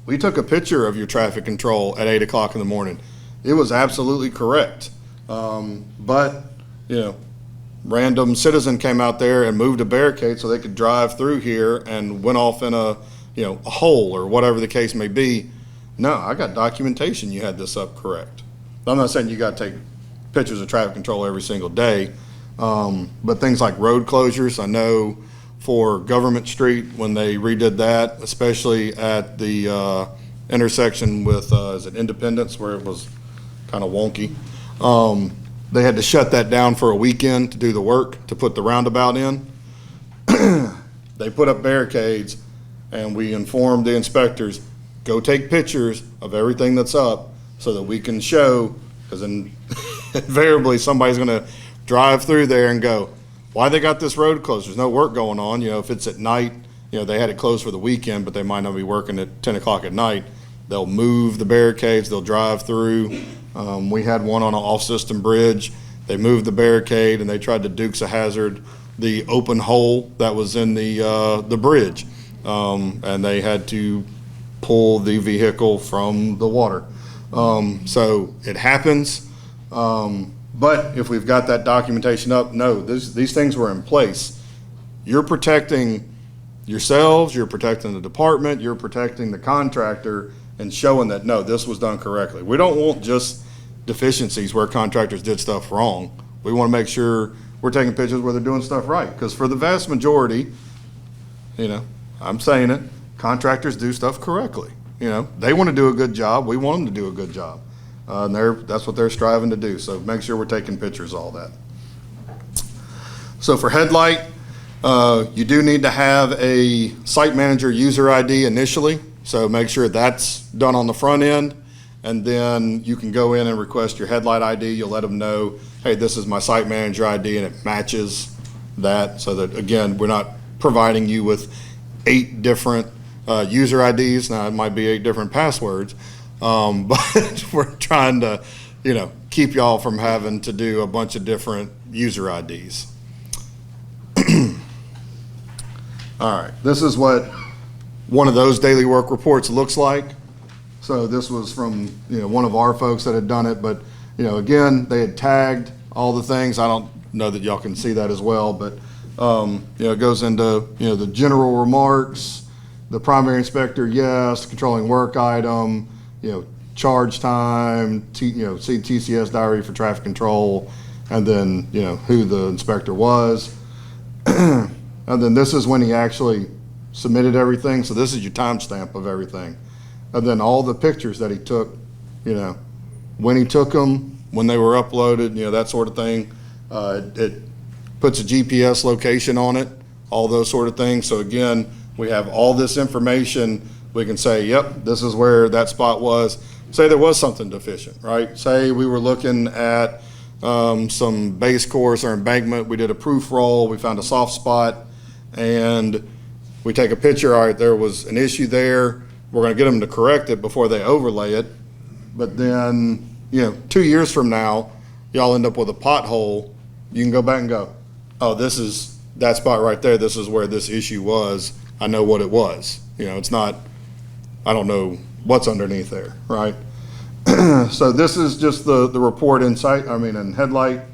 Speaker 1: we took a picture of your traffic control at 8 o'clock in the morning. It was absolutely correct. But, random citizen came out there and moved a barricade so they could drive through here and went off in a hole or whatever the case may be. No, I got documentation you had this up correct. I'm not saying you got to take pictures of traffic control every single day, but things like road closures, I know for Government Street, when they redid that, especially at the intersection with, is it Independence, where it was kind of wonky, they had to shut that down for a weekend to do the work, to put the roundabout in. They put up barricades, and we informed the inspectors, go take pictures of everything that's up so that we can show, because invariably somebody's going to drive through there and go, why they got this road closed? There's no work going on. If it's at night, they had it closed for the weekend, but they might not be working at 10 o'clock at night. They'll move the barricades, they'll drive through. We had one on an off-system bridge. They moved the barricade and they tried to Dukes a hazard the open hole that was in the bridge. And they had to pull the vehicle from the water. So it happens. But if we've got that documentation up, no, these things were in place. You're protecting yourselves, you're protecting the department, you're protecting the contractor, and showing that, no, this was done correctly. We don't want just deficiencies where contractors did stuff wrong. We want to make sure we're taking pictures where they're doing stuff right. Because for the vast majority, you know, I'm saying it, contractors do stuff correctly. You know, they want to do a good job. We want them to do a good job. And that's what they're striving to do. So make sure we're taking pictures of all that. So for HeadLight, you do need to have a SiteManger user ID initially. So make sure that's done on the front end. And then you can go in and request your HeadLight ID. You'll let them know, hey, this is my SiteManger ID, and it matches that. So that, again, we're not providing you with 8 different user IDs. Now, it might be 8 different passwords. But we're trying to, you know, keep y'all from having to do a bunch of different user IDs. All right, this is what one of those daily work reports looks like. So this was from, you know, one of our folks that had done it, but, you know, again, they had tagged all the things. I don't know that y'all can see that as well, but, you know, it goes into, you know, the general remarks, the primary inspector, yes, controlling work item, you know, charge time, you know, see TCS diary for traffic control, and then, you know, who the inspector was. And then this is when he actually submitted everything. So this is your timestamp of everything. And then all the pictures that he took, you know, when he took them, when they were uploaded, you know, that sort of thing. It puts a GPS location on it, all those sort of things. So again, we have all this information. We can say, yep, this is where that spot was. Say there was something deficient, right? Say we were looking at some base course or embankment. We did a proof roll. We found a soft spot, and we take a picture. All right, there was an issue there. We're going to get them to correct it before they overlay it. But then, you know, 2 years from now, y'all end up with a pothole. You can go back and go, oh, this is that spot right there. This is where this issue was. I know what it was. You know, it's not, I don't know what's underneath there, right? So this is just the report in HeadLight.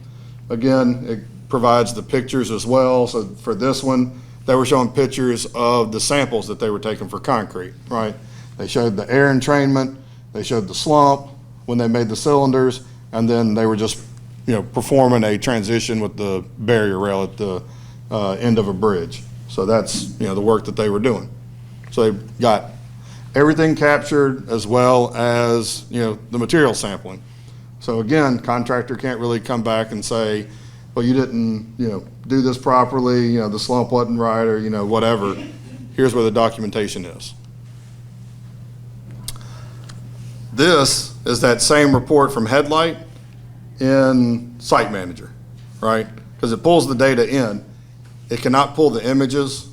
Speaker 1: Again, it provides the pictures as well. So for this one, they were showing pictures of the samples that they were taking for concrete, right? They showed the air entrainment, they showed the slump when they made the cylinders, and then they were just, you know, performing a transition with the barrier rail at the end of a bridge. So that's, you know, the work that they were doing. So they got everything captured as well as, you know, the material sampling. So again, contractor can't really come back and say, well, you didn't, you know, do this properly, you know, the slump wasn't right, or, you know, whatever. Here's where the documentation is. This is that same report from HeadLight in SiteManger, right? Because it pulls the data in. It cannot pull the images.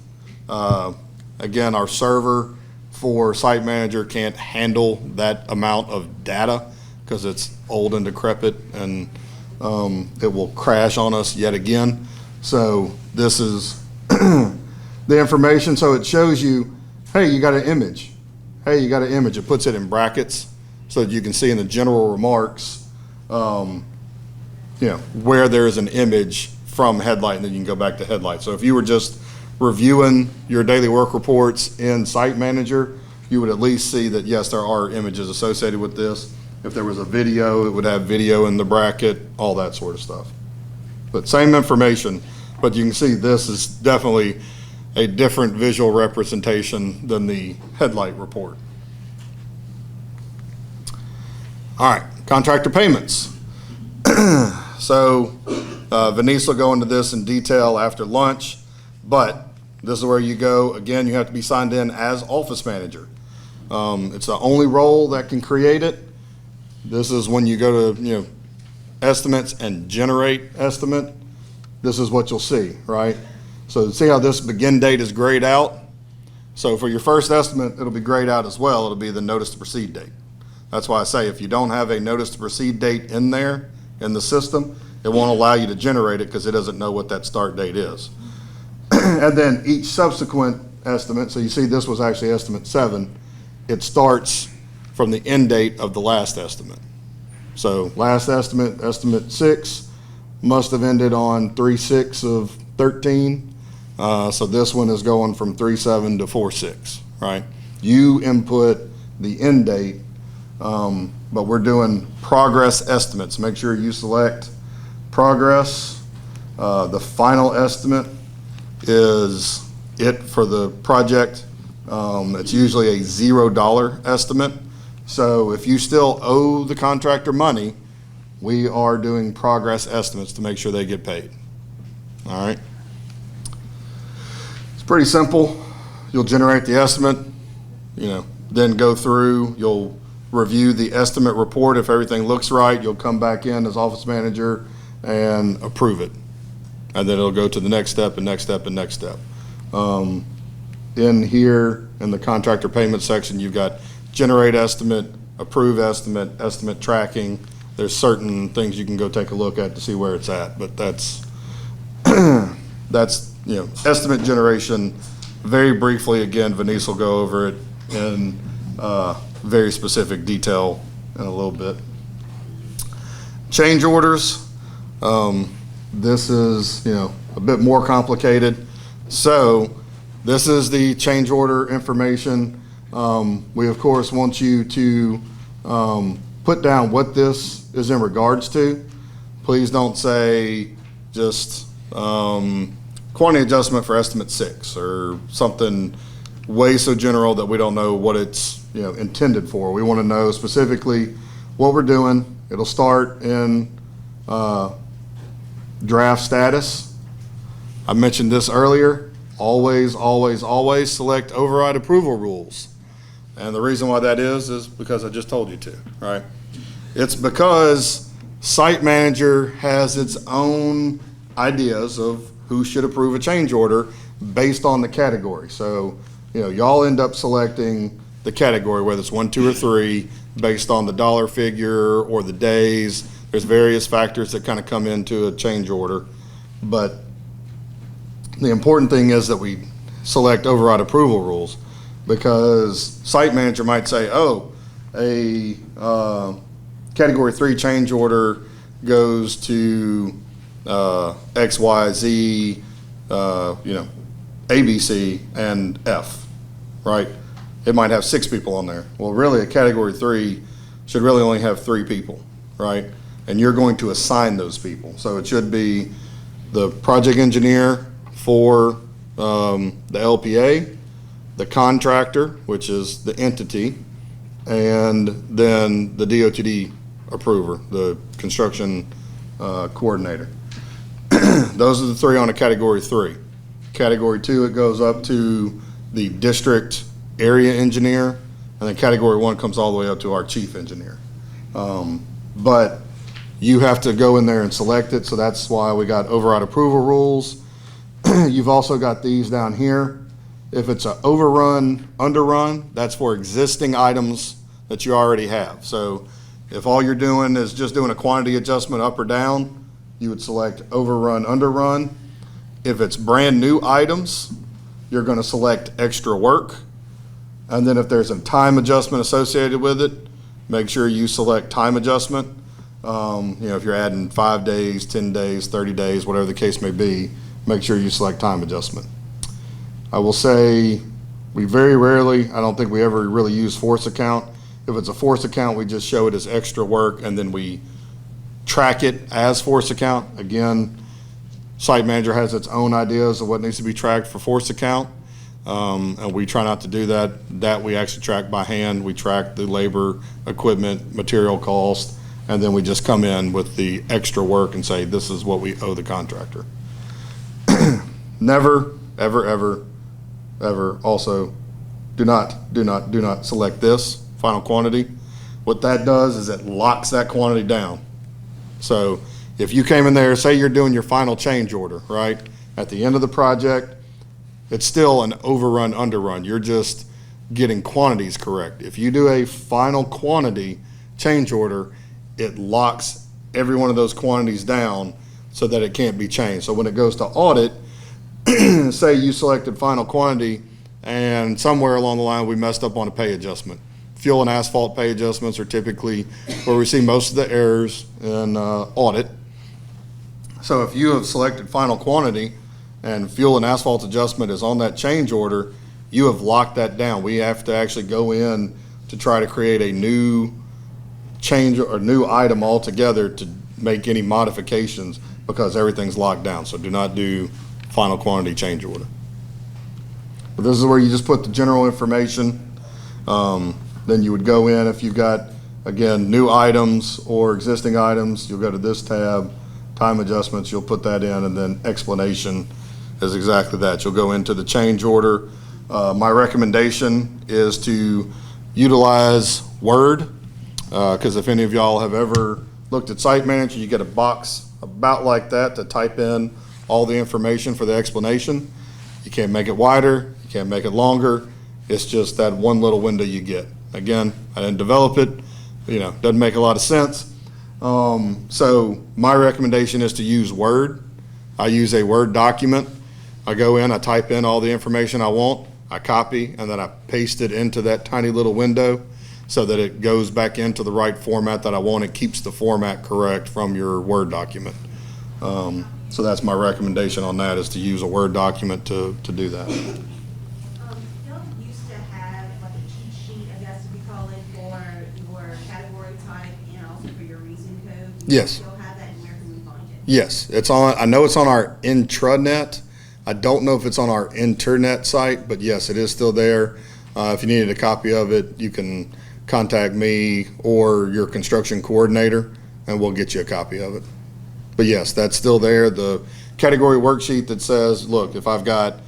Speaker 1: Again, our server for SiteManger can't handle that amount of data because it's old and decrepit, and it will crash on us yet again. So this is the information. So it shows you, hey, you got an image. Hey, you got an image. It puts it in brackets so that you can see in the general remarks, you know, where there's an image from HeadLight, and then you can go back to HeadLight. So if you were just reviewing your daily work reports in SiteManger, you would at least see that, yes, there are images associated with this. If there was a video, it would have video in the bracket, all that sort of stuff. But same information, but you can see this is definitely a different visual representation than the HeadLight report. All right, contractor payments. So Venice will go into this in detail after lunch, but this is where you go. Again, you have to be signed in as office manager. It's the only role that can create it. This is when you go to, you know, estimates and generate estimate. This is what you'll see, right? So see how this begin date is grayed out? So for your first estimate, it'll be grayed out as well. It'll be the notice to proceed date. That's why I say if you don't have a notice to proceed date in there in the system, it won't allow you to generate it because it doesn't know what that start date is. And then each subsequent estimate, so you see this was actually estimate 7, it starts from the end date of the last estimate. So last estimate, estimate 6, must have ended on 3/6 of 13. So this one is going from 3/7 to 4/6, right? You input the end date, but we're doing progress estimates. Make sure you select progress. The final estimate is it for the project. It's usually a $0 estimate. So if you still owe the contractor money, we are doing progress estimates to make sure they get paid. All right. It's pretty simple. You'll generate the estimate, then go through, you'll review the estimate report. If everything looks right, you'll come back in as office manager and approve it. And then it'll go to the next step and next step and next step. In here, in the contractor payment section, you've got generate estimate, approve estimate, estimate tracking. There's certain things you can go take a look at to see where it's at, but that's, estimate generation. Very briefly, again, Venice will go over it in very specific detail in a little bit. Change orders. This is, a bit more complicated. So this is the change order information. We, of course, want you to put down what this is in regards to. Please don't say just quantity adjustment for estimate 6 or something way so general that we don't know what it's intended for. We want to know specifically what we're doing. It'll start in draft status. I mentioned this earlier. Always, always, always select override approval rules. And the reason why that is because I just told you to, right? It's because SiteManger has its own ideas of who should approve a change order based on the category. So, y'all end up selecting the category, whether it's 1, 2, or 3, based on the dollar figure or the days. There's various factors that kind of come into a change order. But the important thing is that we select override approval rules, because SiteManger might say, oh, a category 3 change order goes to X, Y, Z, A, B, C, and F, right? It might have 6 people on there. Well, really, a category 3 should really only have 3 people, right? And you're going to assign those people. So it should be the project engineer for the LPA, the contractor, which is the entity, and then the DOTD approver, the construction coordinator. Those are the 3 on a category 3. Category 2, it goes up to the district area engineer, and then category 1 comes all the way up to our chief engineer. But you have to go in there and select it, so that's why we got override approval rules. You've also got these down here. If it's an overrun, underrun, that's for existing items that you already have. So if all you're doing is just doing a quantity adjustment up or down, you would select overrun, underrun. If it's brand new items, you're going to select extra work. And then if there's a time adjustment associated with it, make sure you select time adjustment. If you're adding 5 days, 10 days, 30 days, whatever the case may be, make sure you select time adjustment. I will say we very rarely, I don't think we ever really use force account. If it's a force account, we just show it as extra work and then we track it as force account. Again, SiteManger has its own ideas of what needs to be tracked for force account. And we try not to do that. That we actually track by hand. We track the labor, equipment, material cost, and then we just come in with the extra work and say, this is what we owe the contractor. Never, ever, ever, ever also do not select this final quantity. What that does is it locks that quantity down. So if you came in there, say you're doing your final change order, right? At the end of the project, it's still an overrun, underrun. You're just getting quantities correct. If you do a final quantity change order, it locks every one of those quantities down so that it can't be changed. So when it goes to audit, say you selected final quantity and somewhere along the line we messed up on a pay adjustment. Fuel and asphalt pay adjustments are typically where we see most of the errors in audit. So if you have selected final quantity and fuel and asphalt adjustment is on that change order, you have locked that down. We have to actually go in to try to create a new change or new item altogether to make any modifications because everything's locked down. So do not do final quantity change order. But this is where you just put the general information. Then you would go in if you've got, again, new items or existing items, you'll go to this tab, time adjustments, you'll put that in, and then explanation is exactly that. You'll go into the change order. My recommendation is to utilize Word, because if any of y'all have ever looked at SiteManger, you get a box about like that to type in all the information for the explanation. You can't make it wider, you can't make it longer. It's just that one little window you get. Again, I didn't develop it, doesn't make a lot of sense. So my recommendation is to use Word. I use a Word document. I go in, I type in all the information I want, I copy, and then I paste it into that tiny little window so that it goes back into the right format that I want. It keeps the format correct from your Word document. So that's my recommendation on that, is to use a Word document to do that.
Speaker 2: Y'all used to have like a cheat sheet, I guess if you call it, for your category type and also for your reason code. Do you
Speaker 1: Yes.
Speaker 2: still have that, and where can we find it?
Speaker 1: Yes, it's on. I know it's on our intranet. I don't know if it's on our internet site, but yes, it is still there. If you needed a copy of it, you can contact me or your construction coordinator, and we'll get you a copy of it. But yes, that's still there. The category worksheet that says, look, if I've got,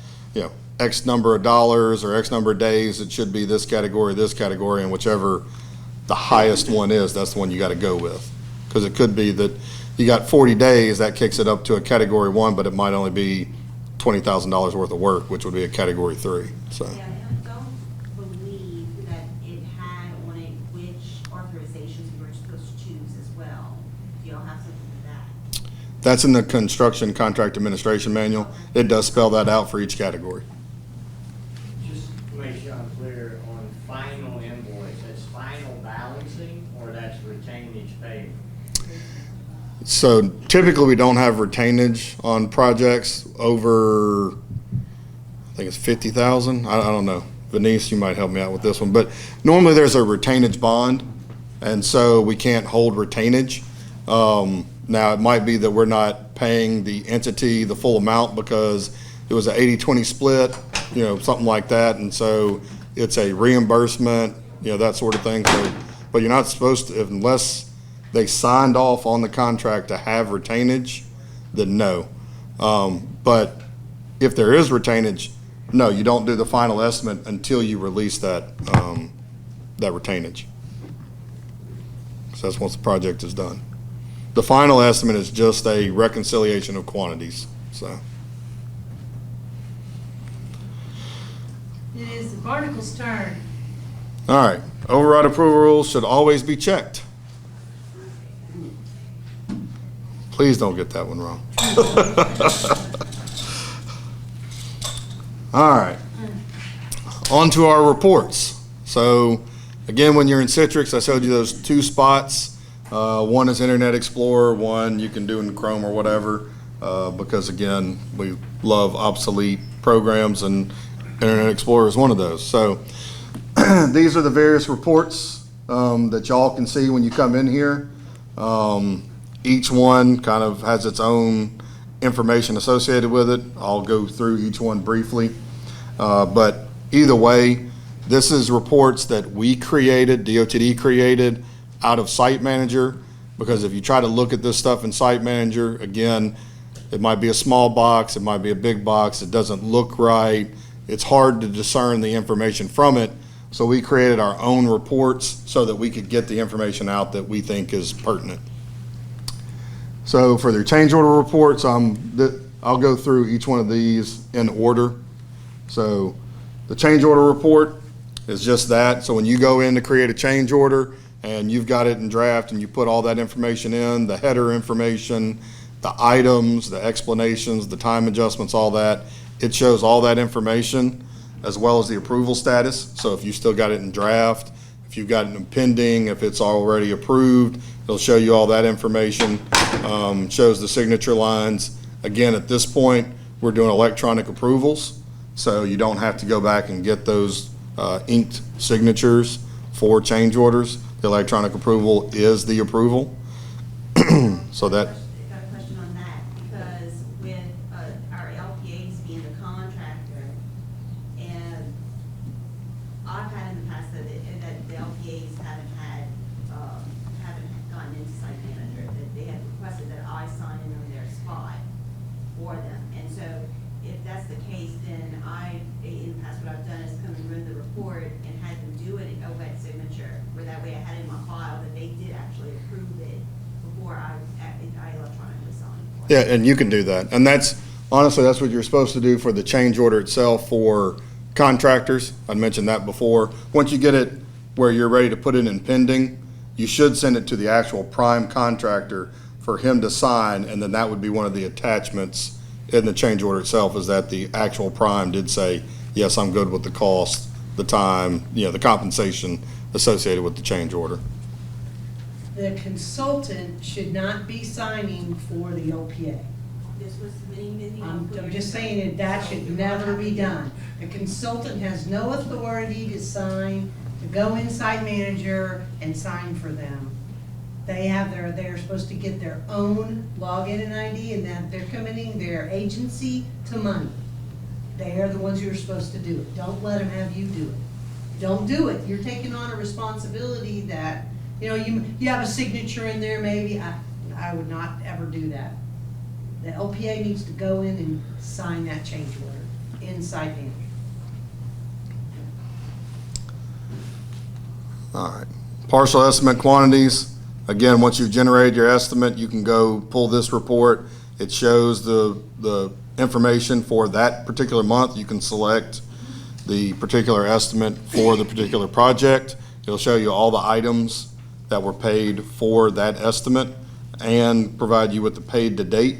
Speaker 1: X number of dollars or X number of days, it should be this category, and whichever the highest one is, that's the one you got to go with. Because it could be that you got 40 days, that kicks it up to a category 1, but it might only be $20,000 worth of work, which would be a category 3. So.
Speaker 2: Yeah, and I don't believe that it had on it which authorizations we were supposed to choose as well. Do y'all have something for that?
Speaker 1: That's in the construction contract administration manual. It does spell that out for each category.
Speaker 4: Just to make sure I'm clear, on final invoice, that's final balancing or that's retainage payment?
Speaker 1: So typically we don't have retainage on projects over, I think it's 50,000. I don't know. Venice, you might help me out with this one. But normally there's a retainage bond, and so we can't hold retainage. Now, it might be that we're not paying the entity the full amount because it was an 80-20 split, something like that. And so it's a reimbursement, that sort of thing. So, but you're not supposed to, unless they signed off on the contract to have retainage, then no. But if there is retainage, no, you don't do the final estimate until you release that, that retainage. So that's once the project is done. The final estimate is just a reconciliation of quantities, so.
Speaker 6: It is the Barnacle's turn.
Speaker 1: All right, override approval rules should always be checked. Please don't get that one wrong. All right, on to our reports. So again, when you're in Citrix, I showed you those 2 spots. One is Internet Explorer, one you can do in Chrome or whatever, because again, we love obsolete programs and Internet Explorer is one of those. So these are the various reports that y'all can see when you come in here. Each one kind of has its own information associated with it. I'll go through each one briefly. But either way, this is reports that we created, DOTD created, out of SiteManger, because if you try to look at this stuff in SiteManger, again, it might be a small box, it might be a big box, it doesn't look right, it's hard to discern the information from it. So we created our own reports so that we could get the information out that we think is pertinent. So for their change order reports, I'll go through each one of these in order. So the change order report is just that. So when you go in to create a change order, and you've got it in draft and you put all that information in, the header information, the items, the explanations, the time adjustments, all that, it shows all that information as well as the approval status. So if you still got it in draft, if you've got it pending, if it's already approved, it'll show you all that information, shows the signature lines. Again, at this point, we're doing electronic approvals, so you don't have to go back and get those inked signatures for change orders. The electronic approval is the approval. So that,
Speaker 2: I got a question on that, because with our LPAs being the contractor, and I've had in the past that the LPAs haven't gotten into SiteManger, that they have requested that I sign in on their spot for them. And so if that's the case, then in the past, what I've done is come and run the report and had them do it a wet signature, where that way I had it in my file that they did actually approve it before I electronically signed for it.
Speaker 1: yeah, and you can do that. And that's, honestly, that's what you're supposed to do for the change order itself for contractors. I mentioned that before. Once you get it where you're ready to put it in pending, you should send it to the actual prime contractor for him to sign, and then that would be one of the attachments in the change order itself, is that the actual prime did say, yes, I'm good with the cost, the time, the compensation associated with the change order.
Speaker 6: The consultant should not be signing for the LPA.
Speaker 2: This was many
Speaker 6: I'm just saying that should never be done. The consultant has no authority to sign, to go in SiteManger and sign for them. They're supposed to get their own login and ID, and that they're committing their agency to money. They are the ones who are supposed to do it. Don't let them have you do it. Don't do it. You're taking on a responsibility that, you have a signature in there maybe. I would not ever do that. The LPA needs to go in and sign that change order in SiteManger.
Speaker 1: All right. Partial estimate quantities. Again, once you've generated your estimate, you can go pull this report. It shows the information for that particular month. You can select the particular estimate for the particular project. It'll show you all the items that were paid for that estimate and provide you with the paid to date.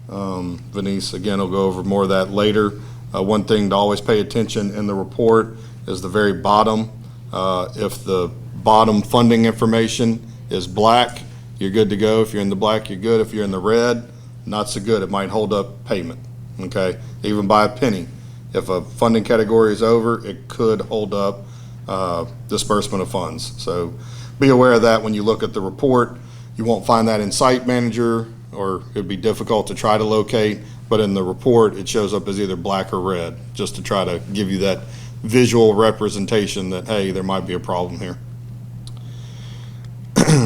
Speaker 1: Venice, again, will go over more of that later. One thing to always pay attention in the report is the very bottom. If the bottom funding information is black, you're good to go. If you're in the black, you're good. If you're in the red, not so good. It might hold up payment, okay? Even by a penny. If a funding category is over, it could hold up disbursement of funds. So be aware of that when you look at the report. You won't find that in SiteManger, or it'd be difficult to try to locate, but in the report, it shows up as either black or red, just to try to give you that visual representation that, hey, there might be a problem here.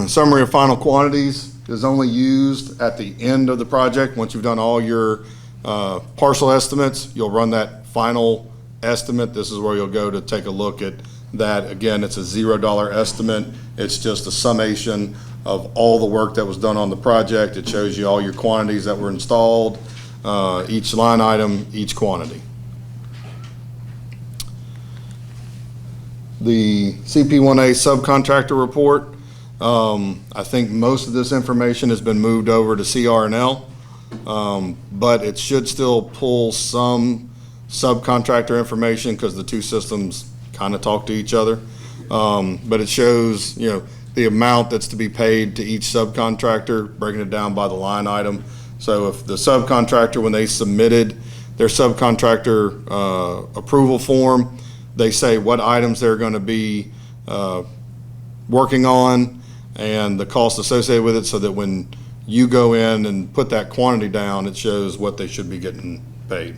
Speaker 1: Summary of final quantities is only used at the end of the project. Once you've done all your partial estimates, you'll run that final estimate. This is where you'll go to take a look at that. Again, it's a $0 estimate. It's just a summation of all the work that was done on the project. It shows you all your quantities that were installed, each line item, each quantity. The CP1A subcontractor report. I think most of this information has been moved over to CR&L, but it should still pull some subcontractor information because the two systems kind of talk to each other. But it shows, the amount that's to be paid to each subcontractor, breaking it down by the line item. So if the subcontractor, when they submitted their subcontractor approval form, they say what items they're going to be working on and the cost associated with it, so that when you go in and put that quantity down, it shows what they should be getting paid.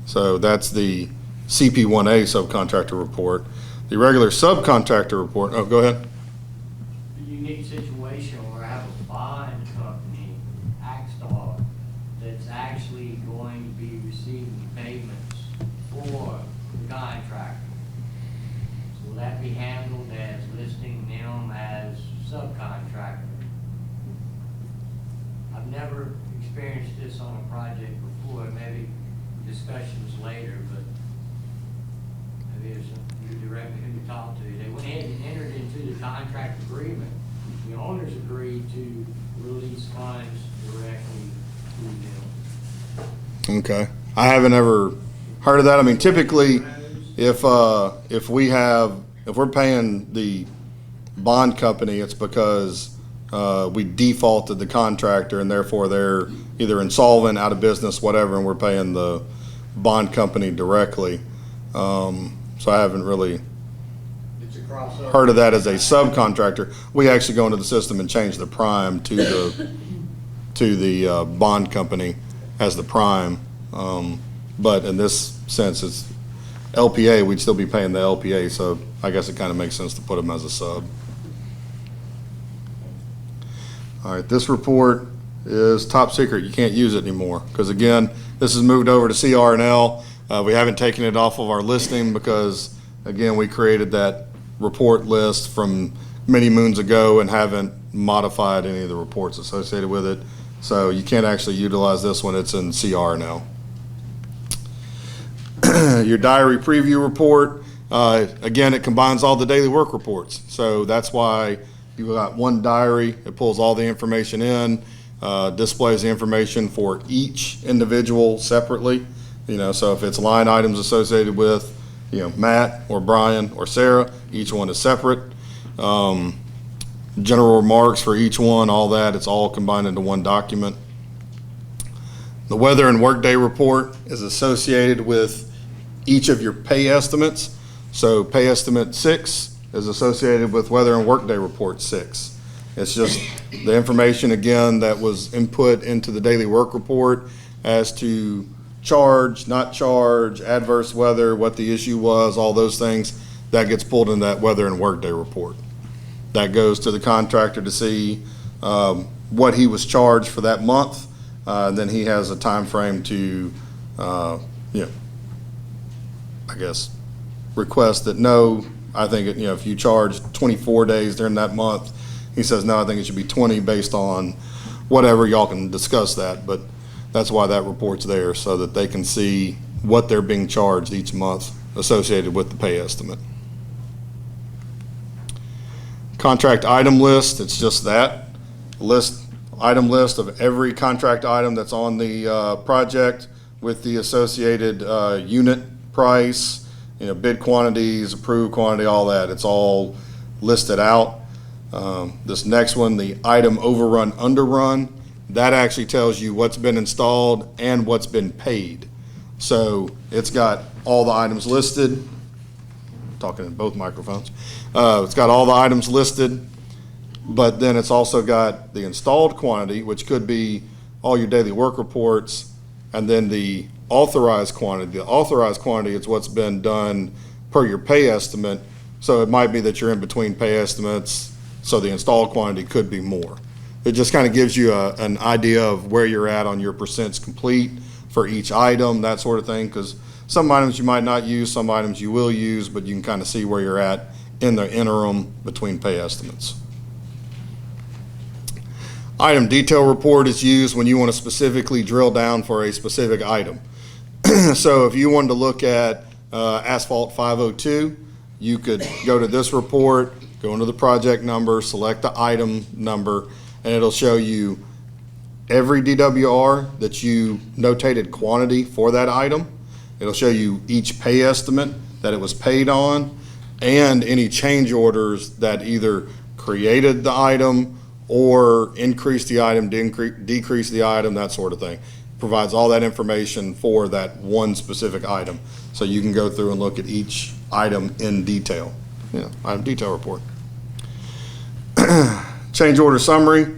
Speaker 1: So that's the CP1A subcontractor report. The regular subcontractor report, oh, go ahead.
Speaker 4: The unique situation where I have a bond company, Axstar, that's actually going to be receiving payments for the contractor. So will that be handled as listing them as subcontractor? I've never experienced this on a project before, maybe discussions later, but have is you directly who you talk to. They went ahead and entered into the contract agreement. The owners agreed to release funds directly to them.
Speaker 1: Okay. I haven't ever heard of that. I mean, typically, if we're paying the bond company, it's because we defaulted the contractor and therefore they're either insolvent, out of business, whatever, and we're paying the bond company directly. So I haven't really
Speaker 4: It's a crossover.
Speaker 1: heard of that as a subcontractor. We actually go into the system and change the prime to the bond company as the prime. But in this sense, it's LPA, we'd still be paying the LPA, so I guess it kind of makes sense to put them as a sub. All right, this report is top secret. You can't use it anymore because, again, this is moved over to CR&L. We haven't taken it off of our listing because, again, we created that report list from many moons ago and haven't modified any of the reports associated with it. So you can't actually utilize this when it's in CR&L. Your diary preview report, again, it combines all the daily work reports. So that's why you've got one diary. It pulls all the information in, displays the information for each individual separately. You know, so if it's line items associated with, you know, Matt or Brian or Sarah, each one is separate. General remarks for each one, all that, it's all combined into one document. The weather and workday report is associated with each of your pay estimates. So pay estimate 6 is associated with weather and workday report 6. It's just the information, again, that was input into the daily work report as to charge, not charge, adverse weather, what the issue was, all those things, that gets pulled in that weather and workday report. That goes to the contractor to see what he was charged for that month. Then he has a time frame to, you know, I guess, request that, no, I think, it, you know, if you charge 24 days during that month, he says, no, I think it should be 20 based on whatever. Y'all can discuss that, but that's why that report's there, so that they can see what they're being charged each month associated with the pay estimate. Contract item list, it's just that item list of every contract item that's on the project with the associated unit price, you know, bid quantities, approved quantity, all that. It's all listed out. This next one, the item overrun, underrun, that actually tells you what's been installed and what's been paid. So it's got all the items listed. Talking in both microphones. It's got all the items listed, but then it's also got the installed quantity, which could be all your daily work reports, and then the authorized quantity. The authorized quantity is what's been done per your pay estimate. So it might be that you're in between pay estimates, so the installed quantity could be more. It just kind of gives you an idea of where you're at on your percents complete for each item, that sort of thing, because some items you might not use, some items you will use, but you can kind of see where you're at in the interim between pay estimates. Item detail report is used when you want to specifically drill down for a specific item. So if you wanted to look at asphalt 502, you could go to this report, go into the project number, select the item number, and it'll show you every DWR that you notated quantity for that item. It'll show you each pay estimate that it was paid on and any change orders that either created the item or increased the item, decreased the item, that sort of thing. Provides all that information for that one specific item. So you can go through and look at each item in detail. Yeah, item detail report. Change order summary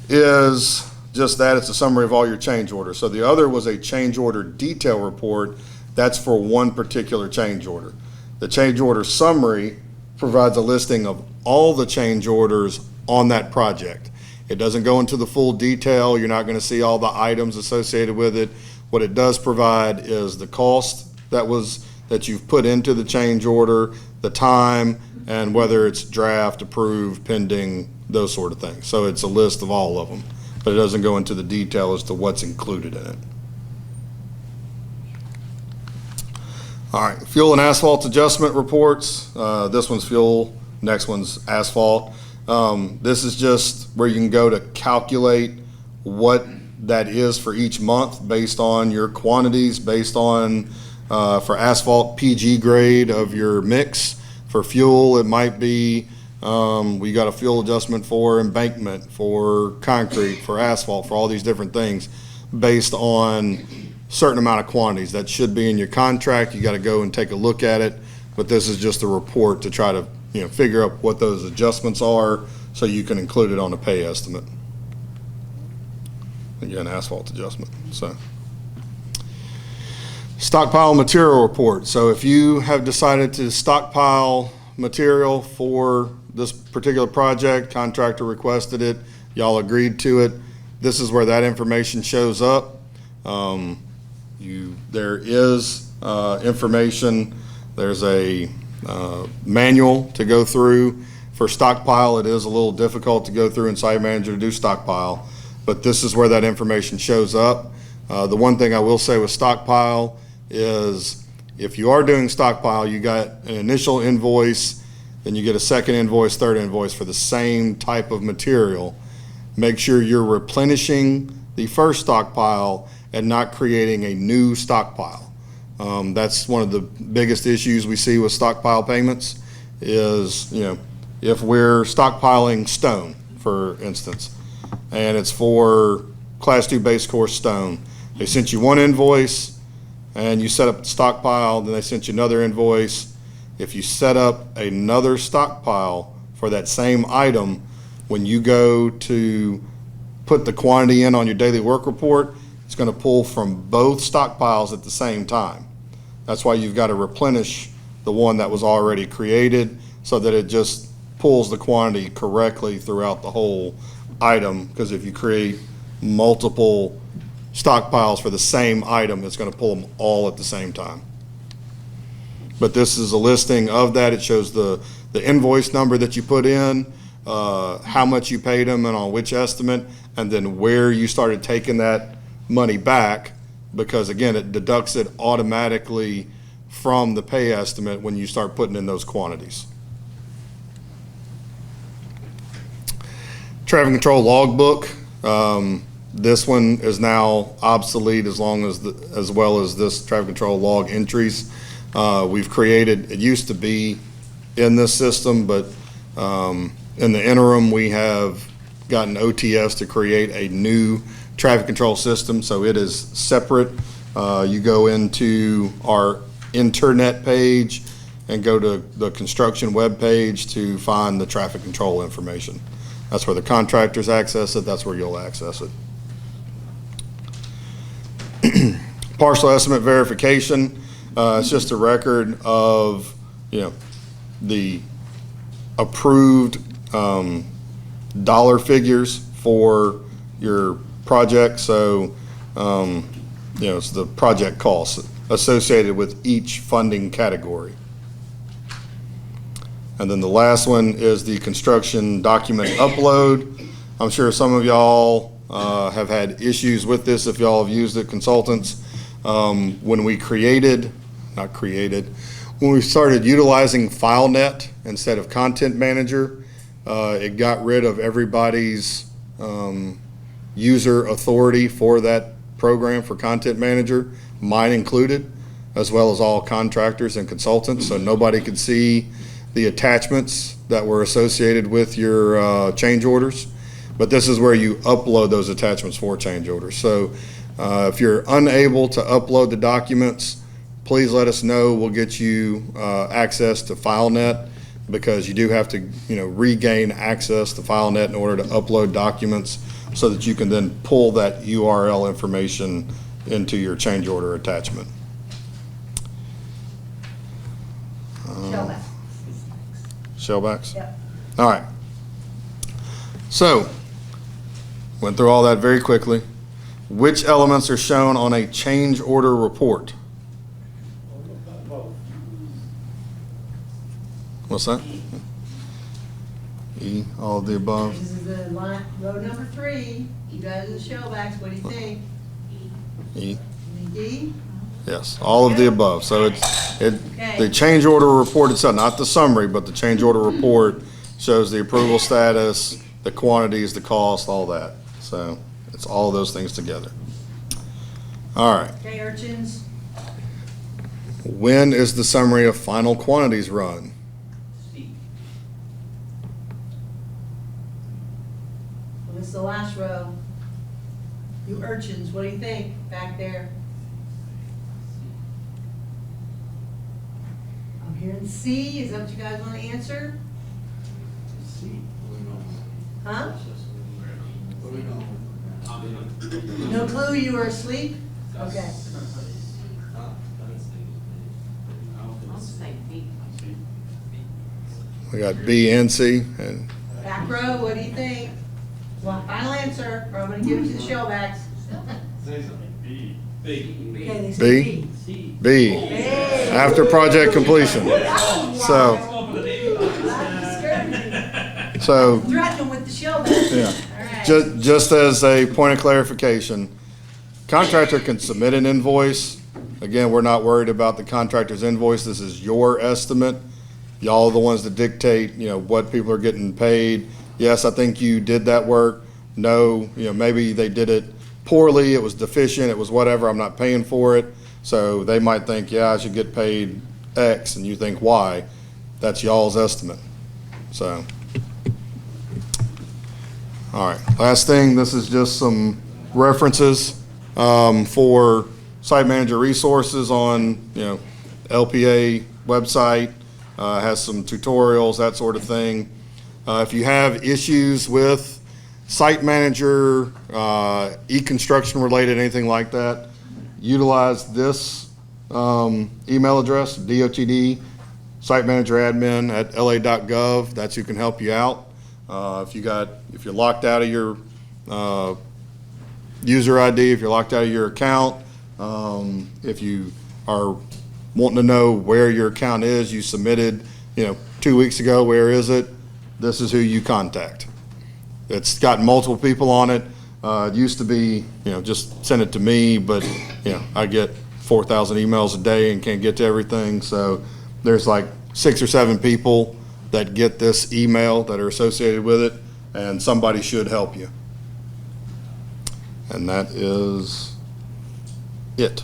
Speaker 1: is just that. It's a summary of all your change orders. So the other was a change order detail report. That's for one particular change order. The change order summary provides a listing of all the change orders on that project. It doesn't go into the full detail. You're not going to see all the items associated with it. What it does provide is the cost that you've put into the change order, the time, and whether it's draft, approved, pending, those sort of things. So it's a list of all of them, but it doesn't go into the detail as to what's included in it. All right, fuel and asphalt adjustment reports. This one's fuel, next one's asphalt. This is just where you can go to calculate what that is for each month based on your quantities, based on, for asphalt, PG grade of your mix. For fuel, it might be, we got a fuel adjustment for embankment, for concrete, for asphalt, for all these different things based on certain amount of quantities. That should be in your contract. You got to go and take a look at it, but this is just a report to try to, figure out what those adjustments are so you can include it on the pay estimate. Again, asphalt adjustment. So, stockpile material report. So if you have decided to stockpile material for this particular project, contractor requested it, y'all agreed to it, this is where that information shows up. There is information, there's a manual to go through. For stockpile, it is a little difficult to go through in SiteManger to do stockpile, but this is where that information shows up. The one thing I will say with stockpile is if you are doing stockpile, you got an initial invoice, then you get a second invoice, third invoice for the same type of material. Make sure you're replenishing the first stockpile and not creating a new stockpile. That's one of the biggest issues we see with stockpile payments is, if we're stockpiling stone, for instance, and it's for Class 2 base course stone, they sent you one invoice and you set up the stockpile, then they sent you another invoice. If you set up another stockpile for that same item, when you go to put the quantity in on your daily work report, it's going to pull from both stockpiles at the same time. That's why you've got to replenish the one that was already created so that it just pulls the quantity correctly throughout the whole item, because if you create multiple stockpiles for the same item, it's going to pull them all at the same time. But this is a listing of that. It shows the invoice number that you put in, how much you paid them and on which estimate, and then where you started taking that money back, because again, it deducts it automatically from the pay estimate when you start putting in those quantities. Traffic control logbook. This one is now obsolete as well as this traffic control log entries. We've created, it used to be in this system, but in the interim, we have gotten OTS to create a new traffic control system, so it is separate. You go into our internet page and go to the construction web page to find the traffic control information. That's where the contractors access it, that's where you'll access it. Partial estimate verification, it's just a record of, the approved dollar figures for your project. So, it's the project costs associated with each funding category. And then the last one is the construction document upload. I'm sure some of y'all have had issues with this if y'all have used it, consultants. When we when we started utilizing FileNet instead of Content Manager, it got rid of everybody's user authority for that program for Content Manager, mine included, as well as all contractors and consultants, so nobody could see the attachments that were associated with your change orders. But this is where you upload those attachments for change orders. So if you're unable to upload the documents, please let us know. We'll get you access to FileNet, because you do have to regain access to FileNet in order to upload documents so that you can then pull that URL information into your change order attachment.
Speaker 6: Shellback.
Speaker 1: Shellbacks?
Speaker 6: Yep.
Speaker 1: All right. So, went through all that very quickly. Which elements are shown on a change order report? What's that? E, all of the above.
Speaker 6: This is the line, row number 3. You guys are the shellbacks. What do you think?
Speaker 1: E.
Speaker 6: D?
Speaker 1: Yes, all of the above. So the change order report itself, not the summary, but the change order report shows the approval status, the quantities, the cost, all that. So it's all those things together. All right.
Speaker 6: Okay, urchins,
Speaker 1: When is the summary of final quantities run?
Speaker 6: well, this is the last row. You urchins, what do you think back there? I'm hearing C, is that what you guys want to answer? Huh? No clue, you were asleep? Okay.
Speaker 1: We got B and C, and
Speaker 6: Back row, what do you think? Well, final answer, or I'm gonna give it to the shellbacks.
Speaker 5: B.
Speaker 6: Okay, they said
Speaker 1: B?
Speaker 6: B.
Speaker 1: B, after project completion. So,
Speaker 6: Threaten them with the shellbacks.
Speaker 1: yeah.
Speaker 6: All right.
Speaker 1: Just as a point of clarification, contractor can submit an invoice. Again, we're not worried about the contractor's invoice. This is your estimate. Y'all are the ones that dictate, what people are getting paid. Yes, I think you did that work. No, maybe they did it poorly, it was deficient, it was whatever, I'm not paying for it. So they might think, yeah, I should get paid X, and you think Y. That's y'all's estimate. So. All right, last thing, this is just some references for SiteManger resources on, LPA website, has some tutorials, that sort of thing. If you have issues with SiteManger, e-construction related, anything like that, utilize this email address, DOTD, SiteManagerAdmin@la.gov. That's who can help you out. If you're locked out of your user ID, if you're locked out of your account, if you are wanting to know where your account is, you submitted, 2 weeks ago, where is it? This is who you contact. It's got multiple people on it. It used to be, just send it to me, but, I get 4,000 emails a day and can't get to everything. So there's like 6 or 7 people that get this email that are associated with it, and somebody should help you. And that is it.